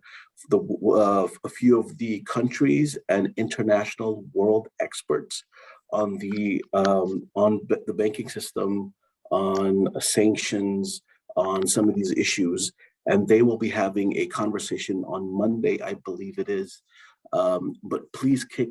a few of the countries and international world experts on the banking system, on sanctions, on some of these issues. And they will be having a conversation on Monday, I believe it is. But please click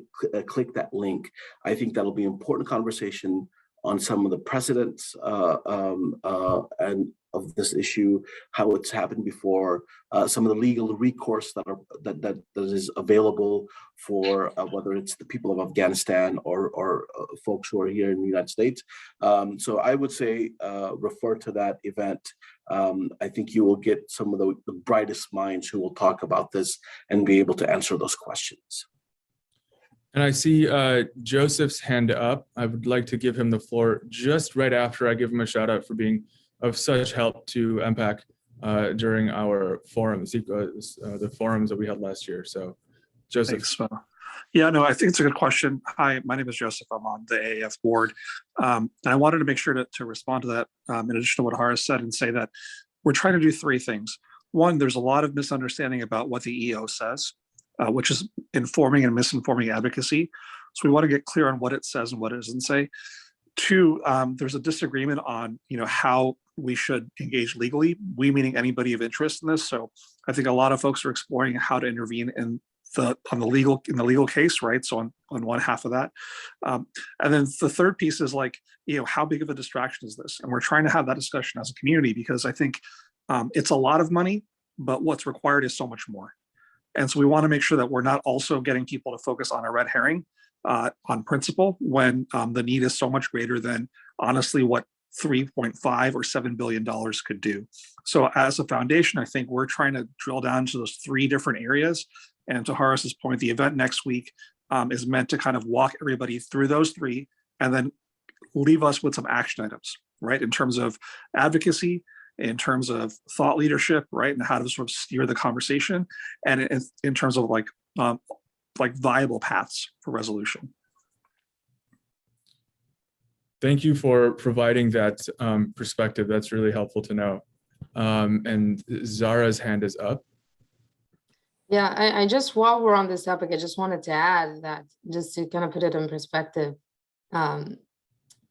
that link. I think that'll be an important conversation on some of the precedents and of this issue, how it's happened before, some of the legal recourse that is available for whether it's the people of Afghanistan or folks who are here in the United States. So I would say refer to that event. I think you will get some of the brightest minds who will talk about this and be able to answer those questions. And I see Joseph's hand up. I would like to give him the floor just right after I give him a shout out for being of such help to MPAC. during our forum, the forums that we had last year. So, Joseph. Thanks. Yeah, no, I think it's a good question. Hi, my name is Joseph. I'm on the AAF board. And I wanted to make sure to respond to that in addition to what Zahraa said and say that we're trying to do three things. One, there's a lot of misunderstanding about what the EO says, which is informing and misinforming advocacy. So we want to get clear on what it says and what it doesn't say. Two, there's a disagreement on how we should engage legally. We meaning anybody of interest in this. So I think a lot of folks are exploring how to intervene in the legal case, right? So on one half of that, and then the third piece is like, how big of a distraction is this? And we're trying to have that discussion as a community because I think it's a lot of money, but what's required is so much more. And so we want to make sure that we're not also getting people to focus on a red herring on principle when the need is so much greater than honestly what 3.5 or $7 billion could do. So as a foundation, I think we're trying to drill down to those three different areas. And to Zahra's point, the event next week is meant to kind of walk everybody through those three and then leave us with some action items, right? In terms of advocacy, in terms of thought leadership, right? And how to sort of steer the conversation and in terms of like viable paths for resolution. Thank you for providing that perspective. That's really helpful to know. And Zahra's hand is up. Yeah, I just, while we're on this topic, I just wanted to add that just to kind of put it in perspective, and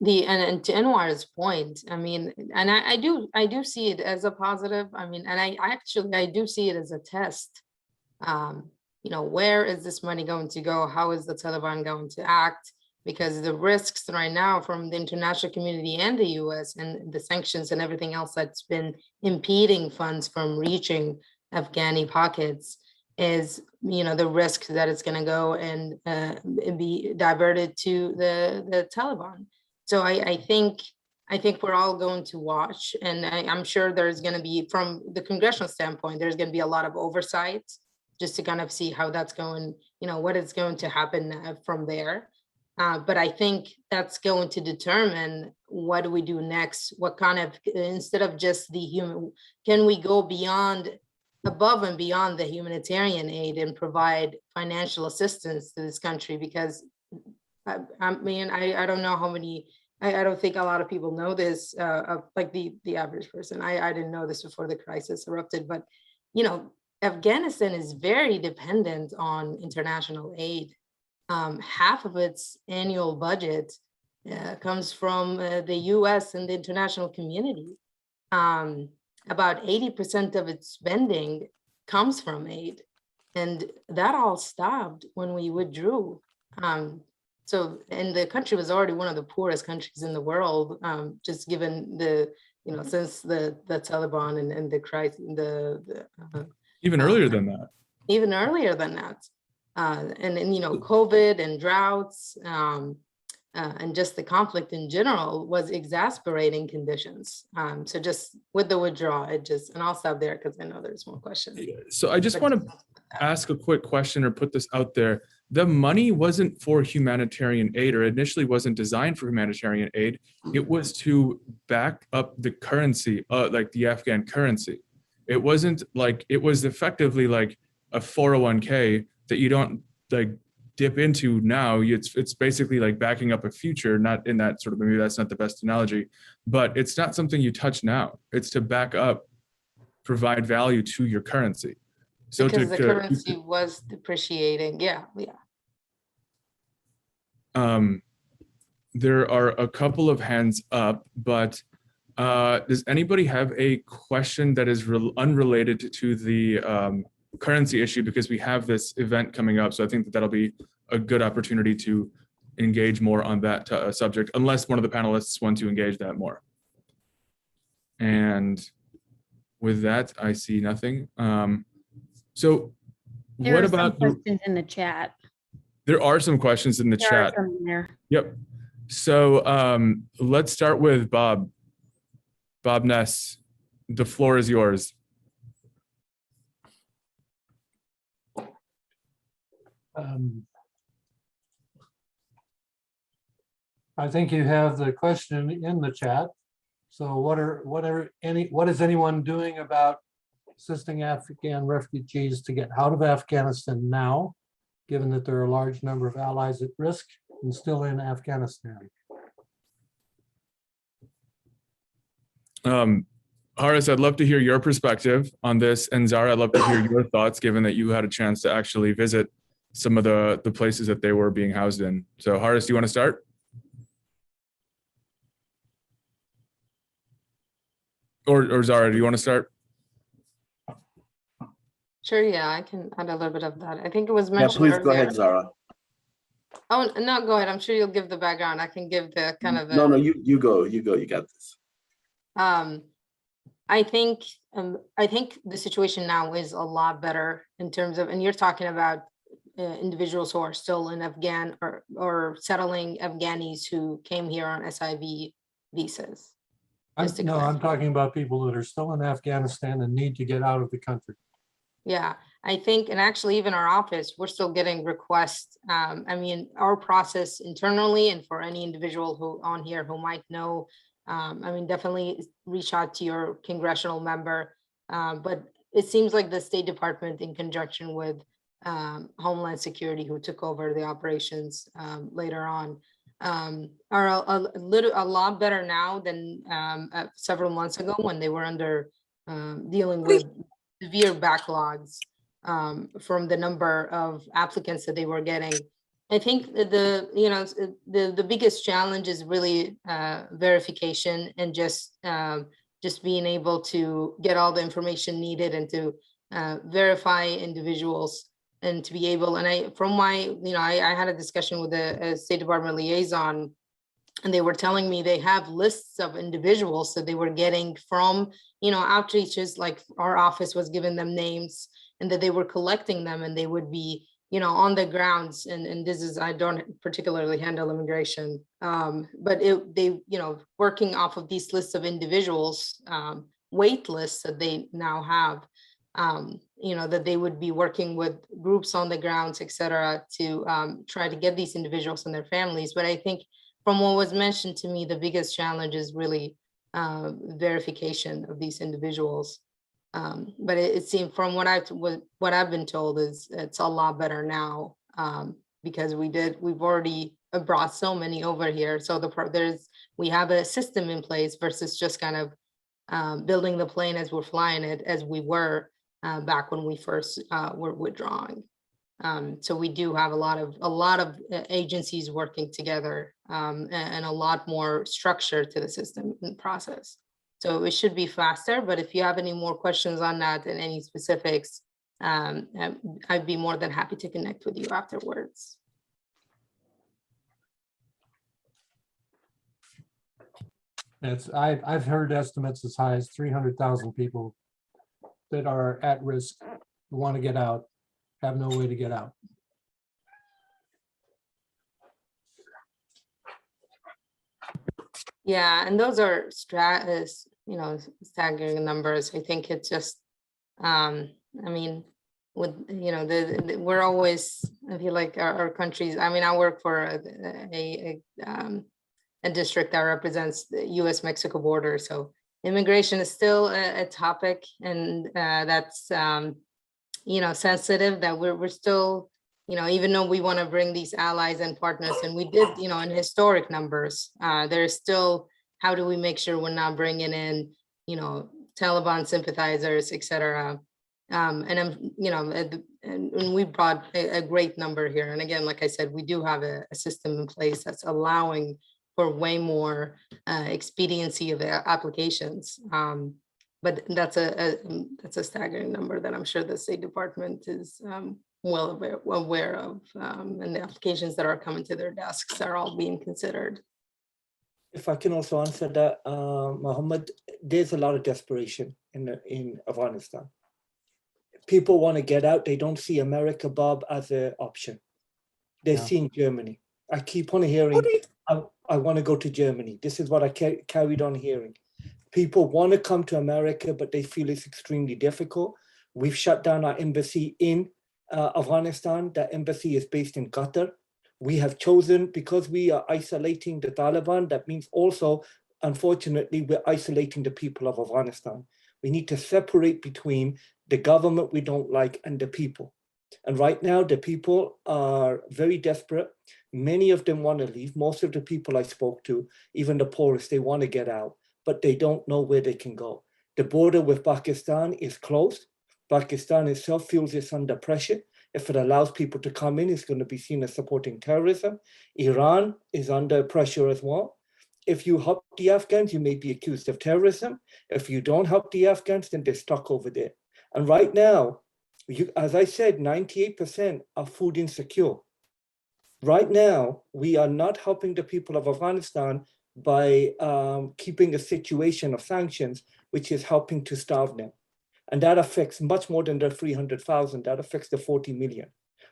to Anwar's point, I mean, and I do see it as a positive. I mean, and I do see it as a test. Where is this money going to go? How is the Taliban going to act? Because the risks right now from the international community and the US and the sanctions and everything else that's been impeding funds from reaching Afghani pockets is, the risk that it's going to go and be diverted to the Taliban. So I think we're all going to watch, and I'm sure there's going to be, from the congressional standpoint, there's going to be a lot of oversight just to kind of see how that's going, what is going to happen from there. But I think that's going to determine what do we do next? What kind of, instead of just the human, can we go above and beyond the humanitarian aid and provide financial assistance to this country? Because I don't know how many, I don't think a lot of people know this, like the average person. I didn't know this before the crisis erupted, but Afghanistan is very dependent on international aid. Half of its annual budget comes from the US and the international community. About 80% of its spending comes from aid, and that all stopped when we withdrew. And the country was already one of the poorest countries in the world, just given the, since the Taliban and the crisis, even earlier than that. Even earlier than that. And then, COVID and droughts and just the conflict in general was exasperating conditions. So just with the withdrawal, and I'll stop there because I know there's more questions. So I just want to ask a quick question or put this out there. The money wasn't for humanitarian aid, or initially wasn't designed for humanitarian aid. It was to back up the currency, like the Afghan currency. It wasn't like, it was effectively like a 401k that you don't like dip into now. It's basically like backing up a future, not in that sort of, maybe that's not the best analogy, but it's not something you touch now. It's to back up, provide value to your currency. So because the currency was depreciating. Yeah. There are a couple of hands up, but does anybody have a question that is unrelated to the currency issue? Because we have this event coming up, so I think that'll be a good opportunity to engage more on that subject, unless one of the panelists want to engage that more. And with that, I see nothing. So there what are about some questions in the chat? There are some questions in the chat. Are some in there. Yep. So let's start with Bob. Bob Ness, the floor is yours. I think you have the question in the chat. So what is anyone doing about assisting Afghan refugees to get out of Afghanistan now, given that there are a large number of allies at risk and still in Afghanistan? Haris, I'd love to hear your perspective on this. And Zahraa, I'd love to hear your thoughts, given that you had a chance to actually visit some of the places that they were being housed in. So Haris, do you want to start? Or Zahraa, do you want to start? Sure, yeah, I can add a little bit of that. I think it was Yeah, mentioned please earlier. go ahead, Zahraa. Oh, no, go ahead. I'm sure you'll give the background. I can give the kind of No, you go, you got this. I think the situation now is a lot better in terms of, and you're talking about individuals who are still in Afghan or settling Afghanis who came here on SIV visas. No, I'm talking about people that are still in Afghanistan and need to get out of the country. Yeah, I think, and actually even our office, we're still getting requests. I mean, our process internally, and for any individual who on here who might know, I mean, definitely reach out to your congressional member. But it seems like the State Department, in conjunction with Homeland Security, who took over the operations later on, are a lot better now than several months ago when they were under dealing with severe backlogs from the number of applicants that they were getting. I think the biggest challenge is really verification and just being able to get all the information needed and to verify individuals and to be able, and I had a discussion with a State Department liaison, and they were telling me they have lists of individuals that they were getting from, outreaches, like our office was giving them names, and that they were collecting them, and they would be, on the grounds. And this is, I don't particularly handle immigration, but they, working off of these lists of individuals, wait lists that they now have, that they would be working with groups on the grounds, et cetera, to try to get these individuals and their families. But I think from what was mentioned to me, the biggest challenge is really verification of these individuals. But it seemed from what I've been told is it's a lot better now, because we've already brought so many over here. So we have a system in place versus just kind of building the plane as we're flying it, as we were back when we first were withdrawing. So we do have a lot of agencies working together, and a lot more structure to the system and process. So it should be faster, but if you have any more questions on that and any specifics, I'd be more than happy to connect with you afterwards. I've heard estimates as high as 300,000 people that are at risk, who want to get out, have no way to get out. Yeah, and those are staggering numbers. I think it's just, I mean, with we're always, I feel like our countries. I mean, I work for a district that represents the U.S.-Mexico border, so immigration is still a topic, and that's sensitive. That we're still, even though we want to bring these allies and partners, and we did, in historic numbers, there's still, how do we make sure we're not bringing in, Taliban sympathizers, et cetera. And we brought a great number here. And again, like I said, we do have a system in place that's allowing for way more expediency of the applications. But that's a staggering number that I'm sure the State Department is well aware of, and the applications that are coming to their desks are all being considered. If I can also answer that, Mohammad, there's a lot of desperation in Afghanistan. People want to get out. They don't see America, Bob, as an option. They're seeing Germany. I keep on hearing, I want to go to Germany. This is what I carried on hearing. People want to come to America, but they feel it's extremely difficult. We've shut down our embassy in Afghanistan. That embassy is based in Qatar. We have chosen, because we are isolating the Taliban, that means also unfortunately, we're isolating the people of Afghanistan. We need to separate between the government we don't like and the people. And right now, the people are very desperate. Many of them want to leave. Most of the people I spoke to, even the poorest, they want to get out, but they don't know where they can go. The border with Pakistan is closed. Pakistan itself feels it's under pressure. If it allows people to come in, it's going to be seen as supporting terrorism. Iran is under pressure as well. If you help the Afghans, you may be accused of terrorism. If you don't help the Afghans, then they're stuck over there. And right now, as I said, 98% are food insecure. Right now, we are not helping the people of Afghanistan by keeping a situation of sanctions, which is helping to starve them. And that affects much more than the 300,000, that affects the 40 million.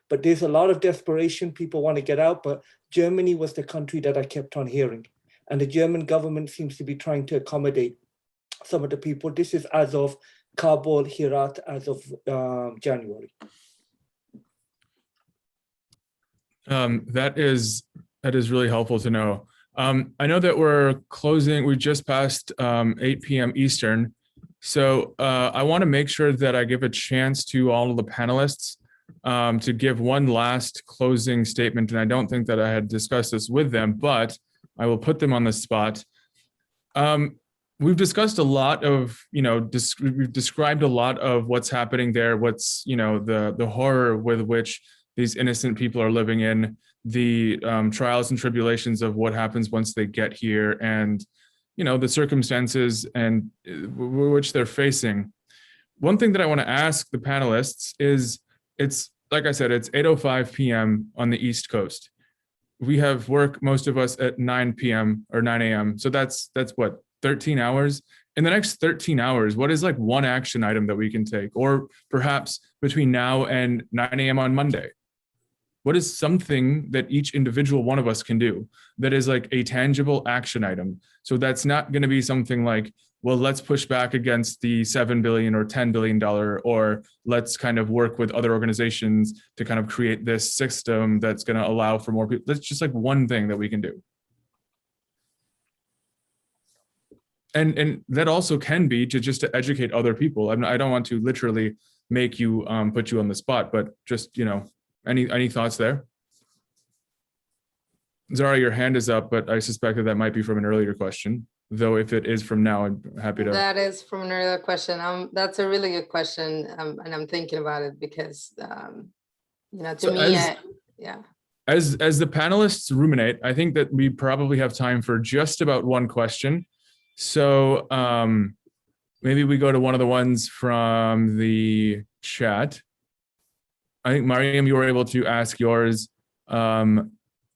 But there's a lot of desperation, people want to get out, but Germany was the country that I kept on hearing. And the German government seems to be trying to accommodate some of the people. This is as of Kabul, Herat, as of January. That is really helpful to know. I know that we're closing, we just passed 8 p.m. Eastern. So I want to make sure that I give a chance to all of the panelists to give one last closing statement. And I don't think that I had discussed this with them, but I will put them on the spot. We've discussed a lot of, we've described a lot of what's happening there, what's, the horror with which these innocent people are living in, the trials and tribulations of what happens once they get here, and the circumstances and which they're facing. One thing that I want to ask the panelists is, it's like I said, it's 8:05 p.m. on the East Coast. We have work, most of us, at 9 p.m. or 9 a.m. So that's what, 13 hours? In the next 13 hours, what is like one action item that we can take? Or perhaps between now and 9 a.m. on Monday? What is something that each individual one of us can do that is like a tangible action item? So that's not going to be something like, well, let's push back against the $7 billion or $10 billion, or let's kind of work with other organizations to kind of create this system that's going to allow for more people. That's just like one thing that we can do. And that also can be to educate other people. I don't want to literally make you put you on the spot, but just, any thoughts there? Zahraa, your hand is up, but I suspect that might be from an earlier question. Though if it is from now, I'm happy to. That is from an earlier question. That's a really good question, and I'm thinking about it because, to So me, yeah. As the panelists ruminate, I think that we probably have time for just about one question. So maybe we go to one of the ones from the chat. I think, Mariam, you were able to ask yours.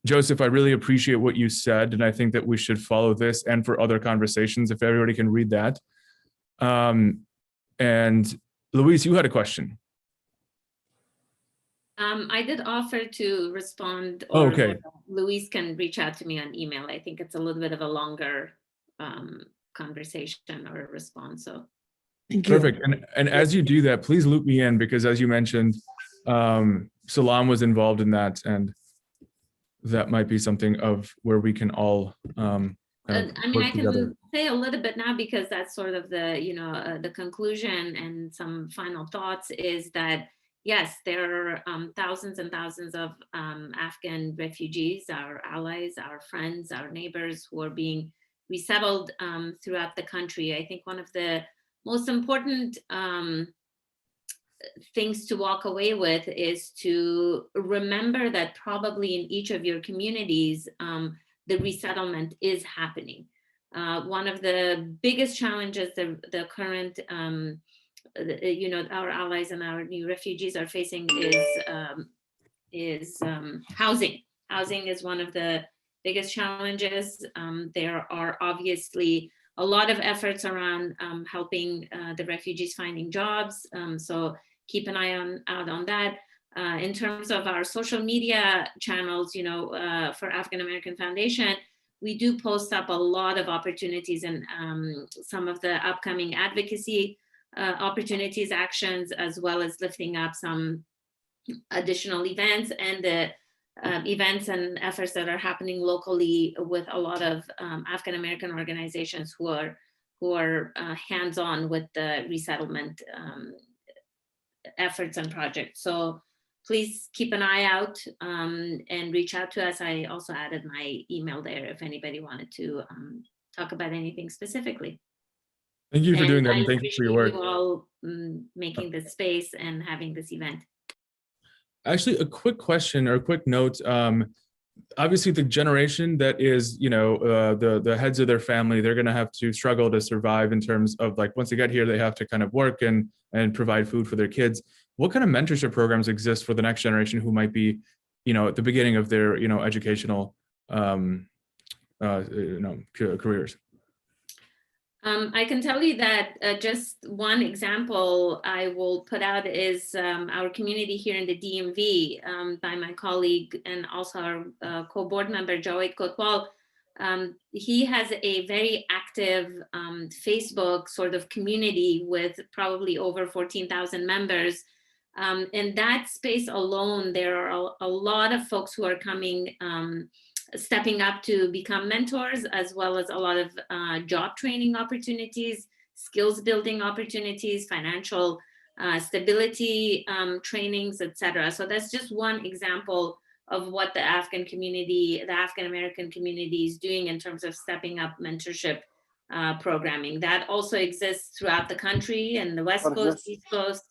Joseph, I really appreciate what you said, and I think that we should follow this and for other conversations, if everybody can read that. And Louise, you had a question. I did offer to respond, or okay. Louise can reach out to me on email. I think it's a little bit of a longer conversation or response. So perfect. And as you do that, please loop me in, because as you mentioned, Salam was involved in that, and that might be something of where we can all I mean, I can say a little bit now, because that's sort of the the conclusion, and some final thoughts is that yes, there are thousands and thousands of Afghan refugees, our allies, our friends, our neighbors, who are being resettled throughout the country. I think one of the most important things to walk away with is to remember that probably in each of your communities, the resettlement is happening. One of the biggest challenges the current, our allies and our new refugees are facing is housing. Housing is one of the biggest challenges. There are obviously a lot of efforts around helping the refugees finding jobs. So keep an eye out on that. In terms of our social media channels, for Afghan-American Foundation, we do post up a lot of opportunities and some of the upcoming advocacy opportunities, actions, as well as lifting up some additional events and the events and efforts that are happening locally with a lot of Afghan-American organizations who are hands-on with the resettlement efforts and projects. So please keep an eye out and reach out to us. I also added my email there if anybody wanted to talk about anything specifically. Thank you for doing that, and thank you for your work. You all making this space and having this event. Actually, a quick question or a quick note. Obviously, the generation that is, the heads of their family, they're going to have to struggle to survive in terms of, like, once they get here, they have to kind of work and provide food for their kids. What kind of mentorship programs exist for the next generation who might be, at the beginning of their, educational, careers? I can tell you that just one example I will put out is our community here in the DMV by my colleague and also our co-board member, Jawed Kotwal. He has a very active Facebook sort of community with probably over 14,000 members. In that space alone, there are a lot of folks who are coming stepping up to become mentors, as well as a lot of job training opportunities, skills building opportunities, financial stability trainings, etc. So that's just one example of what the Afghan community, the Afghan-American community is doing in terms of stepping up mentorship programming. That also exists throughout the country and the West Coast, East Coast,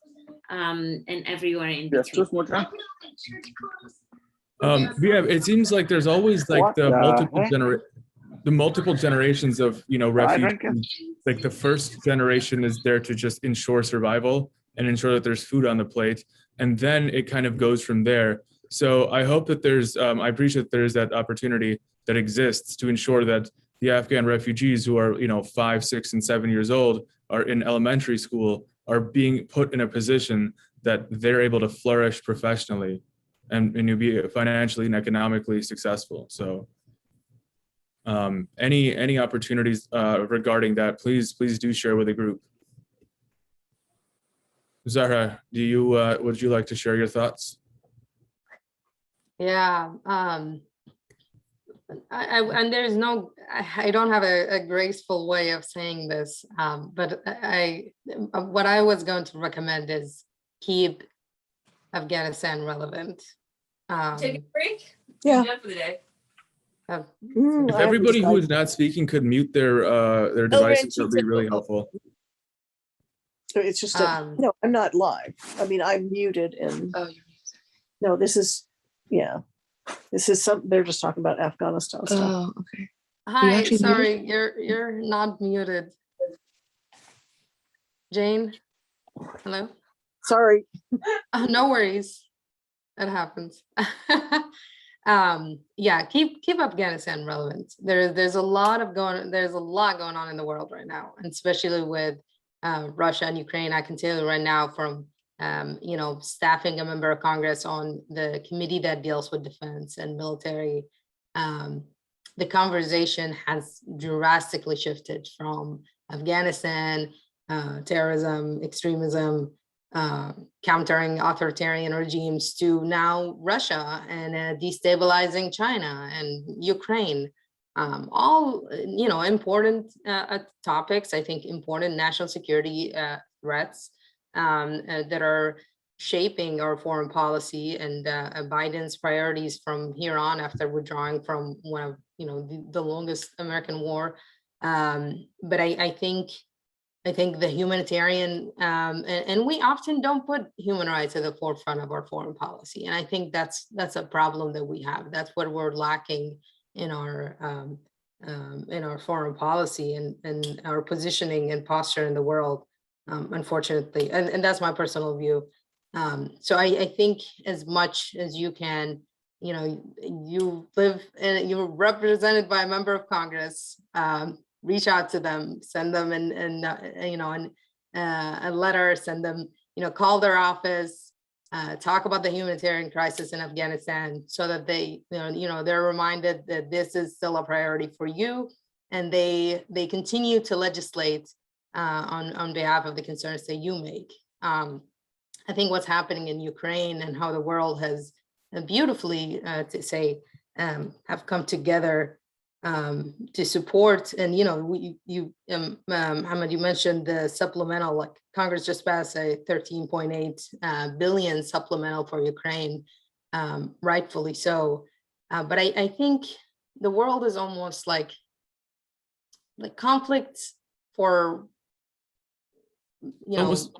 and everywhere in between. It seems like there's always like the multiple generations of refugees. Like the first generation is there to just ensure survival and ensure that there's food on the plate, and then it kind of goes from there. So I hope that I appreciate that there's that opportunity that exists to ensure that the Afghan refugees who are 5, 6, and 7 years old are in elementary school are being put in a position that they're able to flourish professionally and you'll be financially and economically successful. So any opportunities regarding that, please do share with the group. Zahraa, would you like to share your thoughts? Yeah, I don't have a graceful way of saying this, but what I was going to recommend is keep Afghanistan relevant. Take a break? Yeah. Done for the day. If everybody who is not speaking could mute their devices, that would be really helpful. So it's just no, I'm not live. I mean, I'm muted and no, this is they're just talking about Afghanistan stuff. Oh, okay. Hi, sorry, you're not muted. Jane, hello. Sorry. No worries. It happens. Yeah, keep Afghanistan relevant. There's a lot going on in the world right now, and especially with Russia and Ukraine. I can tell you right now from staffing a member of Congress on the committee that deals with defense and military, the conversation has drastically shifted from Afghanistan, terrorism, extremism, countering authoritarian regimes, to now Russia and destabilizing China and Ukraine. All important topics. I think important national security threats that are shaping our foreign policy and Biden's priorities from here on, after withdrawing from one of the longest American war. But I think the humanitarian, and we often don't put human rights at the forefront of our foreign policy, and I think that's a problem that we have. That's what we're lacking in our foreign policy and our positioning and posture in the world, unfortunately, and that's my personal view. So I think as much as you can, you live and you're represented by a member of Congress, reach out to them, send them a letter, send them, call their office, talk about the humanitarian crisis in Afghanistan, so that they're reminded that this is still a priority for you, and they continue to legislate on behalf of the concerns that you make. I think what's happening in Ukraine and how the world has beautifully to say have come together to support. And Mohammad, you mentioned the supplemental, like Congress just passed a 13.8 billion supplemental for Ukraine, rightfully so. But I think the world is almost like conflict for it's Arabs,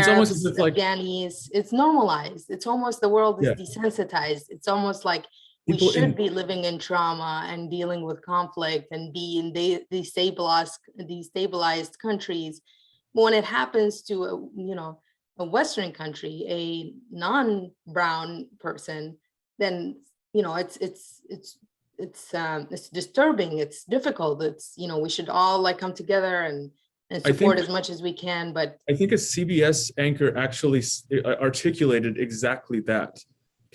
almost as if like Afghanis, it's normalized. It's almost the world is Yeah. desensitized. It's almost like we People should in- be living in trauma and dealing with conflict and be in destabilized countries. But when it happens to a Western country, a non-brown person, then it's disturbing. It's difficult. It's we should all like come together and support as much as we can. But I think a CBS anchor actually articulated exactly that.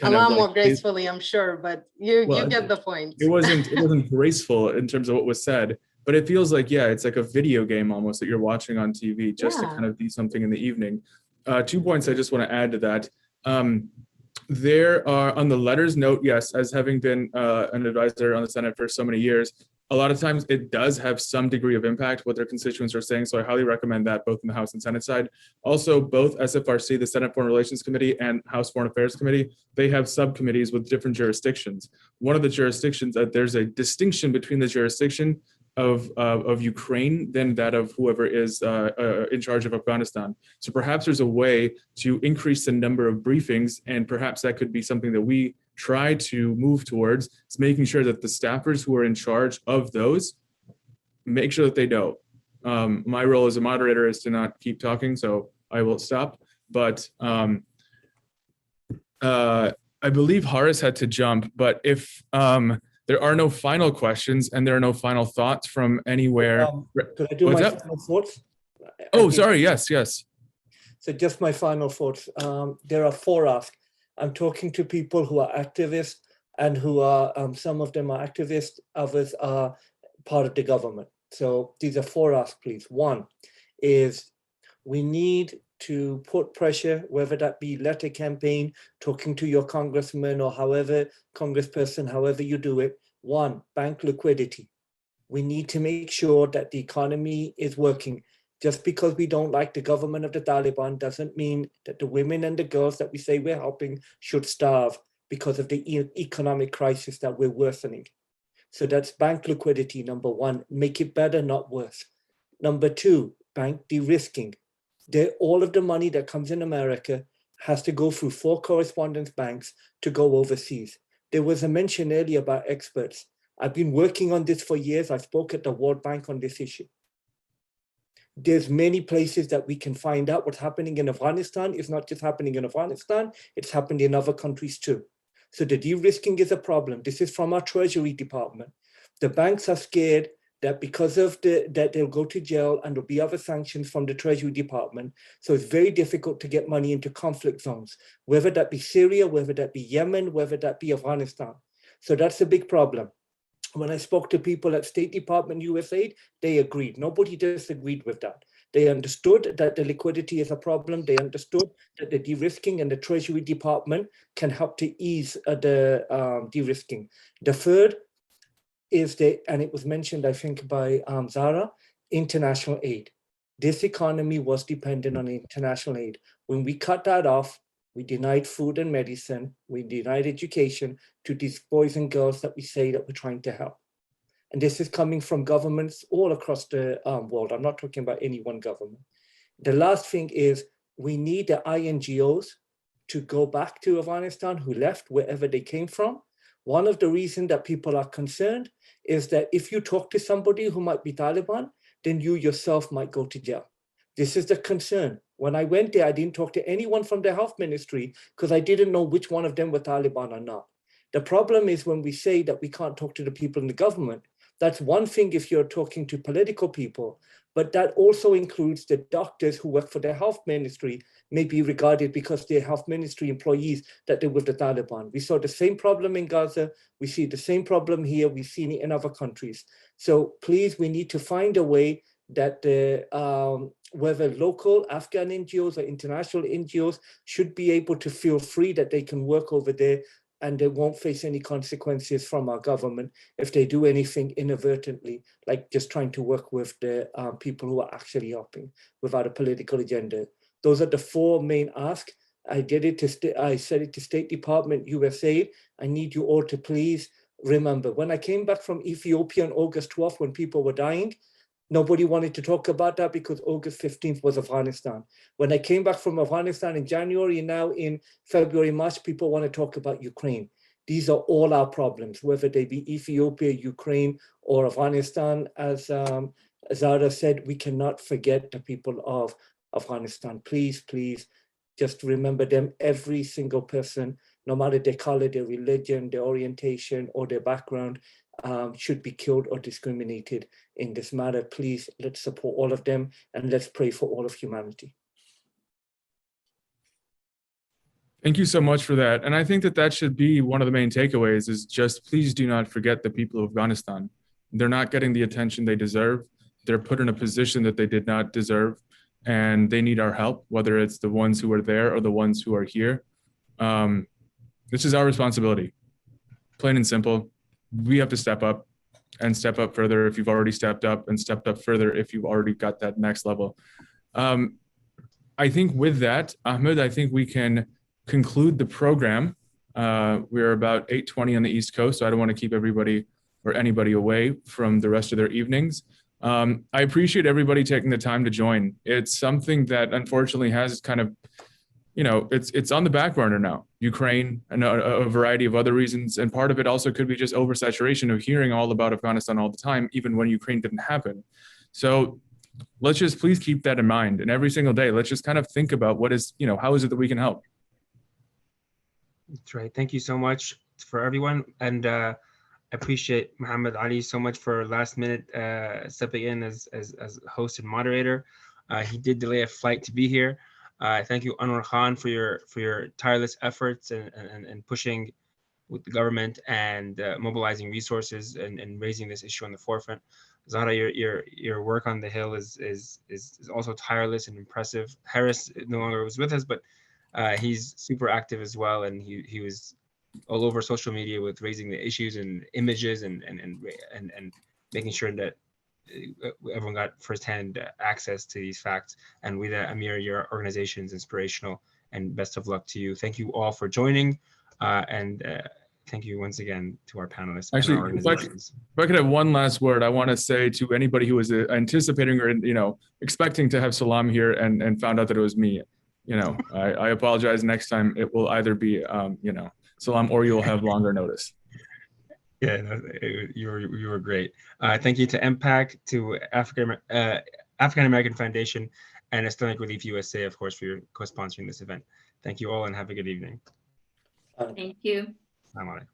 a lot more gracefully, I'm sure, but you get the point. It wasn't graceful in terms of what was said, but it feels like, yeah, it's like a video game almost that you're watching on TV just to kind of do something in the evening. 2 points I just want to add to that. There are, on the letters note, yes, as having been an advisor on the Senate for so many years, a lot of times it does have some degree of impact what their constituents are saying. So I highly recommend that both in the House and Senate side. Also, both SFRC, the Senate Foreign Relations Committee, and House Foreign Affairs Committee, they have subcommittees with different jurisdictions. One of the jurisdictions, there's a distinction between the jurisdiction of Ukraine than that of whoever is in charge of Afghanistan. So perhaps there's a way to increase the number of briefings, and perhaps that could be something that we try to move towards, is making sure that the staffers who are in charge of those make sure that they know. My role as a moderator is to not keep talking, so I will stop. But I believe Horace had to jump, but if there are no final questions and there are no final thoughts from anywhere. Could I do my final thoughts? Oh, sorry, yes. So just my final thoughts. There are 4 asks. I'm talking to people who are activists and who are, some of them are activists, others are part of the government. So these are 4 asks, please. 1 is we need to put pressure, whether that be letter campaign, talking to your congressman or however, congressperson, however you do it. 1, bank liquidity. We need to make sure that the economy is working. Just because we don't like the government of the Taliban doesn't mean that the women and the girls that we say we're helping should starve because of the economic crisis that we're worsening. So that's bank liquidity, number 1. Make it better, not worse. Number 2, bank de-risking. All of the money that comes in America has to go through 4 correspondence banks to go overseas. There was a mention earlier about experts. I've been working on this for years. I spoke at the World Bank on this issue. There's many places that we can find out what's happening in Afghanistan. It's not just happening in Afghanistan, it's happened in other countries too. So the de-risking is a problem. This is from our Treasury Department. The banks are scared that because of that they'll go to jail and there'll be other sanctions from the Treasury Department. So it's very difficult to get money into conflict zones, whether that be Syria, whether that be Yemen, whether that be Afghanistan. So that's a big problem. When I spoke to people at State Department USAID, they agreed. Nobody disagreed with that. They understood that the liquidity is a problem. They understood that the de-risking and the Treasury Department can help to ease the de-risking. The third is and it was mentioned, I think, by Zahraa, international aid. This economy was dependent on international aid. When we cut that off, we denied food and medicine, we denied education to these boys and girls that we say that we're trying to help. And this is coming from governments all across the world. I'm not talking about any one government. The last thing is we need the INGOs to go back to Afghanistan who left wherever they came from. One of the reasons that people are concerned is that if you talk to somebody who might be Taliban, then you yourself might go to jail. This is the concern. When I went there, I didn't talk to anyone from the health ministry because I didn't know which one of them were Taliban or not. The problem is when we say that we can't talk to the people in the government, that's one thing if you're talking to political people, but that also includes the doctors who work for the health ministry may be regarded because they're health ministry employees that they're with the Taliban. We saw the same problem in Gaza. We see the same problem here. We've seen it in other countries. So please, we need to find a way that whether local Afghan NGOs or international NGOs should be able to feel free that they can work over there and they won't face any consequences from our government if they do anything inadvertently, like just trying to work with the people who are actually helping without a political agenda. Those are the four main asks. I said it to State Department, USA. I need you all to please remember. When I came back from Ethiopia on August 12th, when people were dying, nobody wanted to talk about that because August 15th was Afghanistan. When I came back from Afghanistan in January, and now in February, March, people want to talk about Ukraine. These are all our problems, whether they be Ethiopia, Ukraine, or Afghanistan. As Zahraa said, we cannot forget the people of Afghanistan. Please, please, just remember them. Every single person, no matter their color, their religion, their orientation, or their background, should be killed or discriminated in this matter. Please, let's support all of them, and let's pray for all of humanity. Thank you so much for that. And I think that that should be one of the main takeaways, is just please do not forget the people of Afghanistan. They're not getting the attention they deserve. They're put in a position that they did not deserve, and they need our help, whether it's the ones who are there or the ones who are here. This is our responsibility, plain and simple. We have to step up and step up further if you've already stepped up, and stepped up further if you've already got that next level. I think with that, Ahmed, I think we can conclude the program. We're about 8:20 on the East Coast, so I don't want to keep everybody or anybody away from the rest of their evenings. I appreciate everybody taking the time to join. It's something that unfortunately has kind of, it's on the back burner now. Ukraine and a variety of other reasons. And part of it also could be just oversaturation of hearing all about Afghanistan all the time, even when Ukraine didn't happen. So let's just please keep that in mind. And every single day, let's just kind of think about what is, how is it that we can help? That's right. Thank you so much for everyone. And I appreciate Mohammad Ali so much for last minute stepping in as host and moderator. He did delay a flight to be here. Thank you, Anwar Khan, for your tireless efforts and pushing with the government and mobilizing resources and raising this issue on the forefront. Zahraa, your work on the Hill is also tireless and impressive. Harris no longer was with us, but he's super active as well, and he was all over social media with raising the issues and images and making sure that everyone got firsthand access to these facts. And Wida, Amir, your organization is inspirational, and best of luck to you. Thank you all for joining, and thank you once again to our panelists. Actually, and our organizations. If I could have one last word, I want to say to anybody who was anticipating or expecting to have Salam here and found out that it was me, I apologize. Next time it will either be Salam, or you'll have longer notice. Yeah, no, you were great. Thank you to MPAC, to Afghan-American Foundation, and Islamic Relief USA, of course, for your co-sponsoring this event. Thank you all, and have a good evening. Thank you. Assalamu alaikum.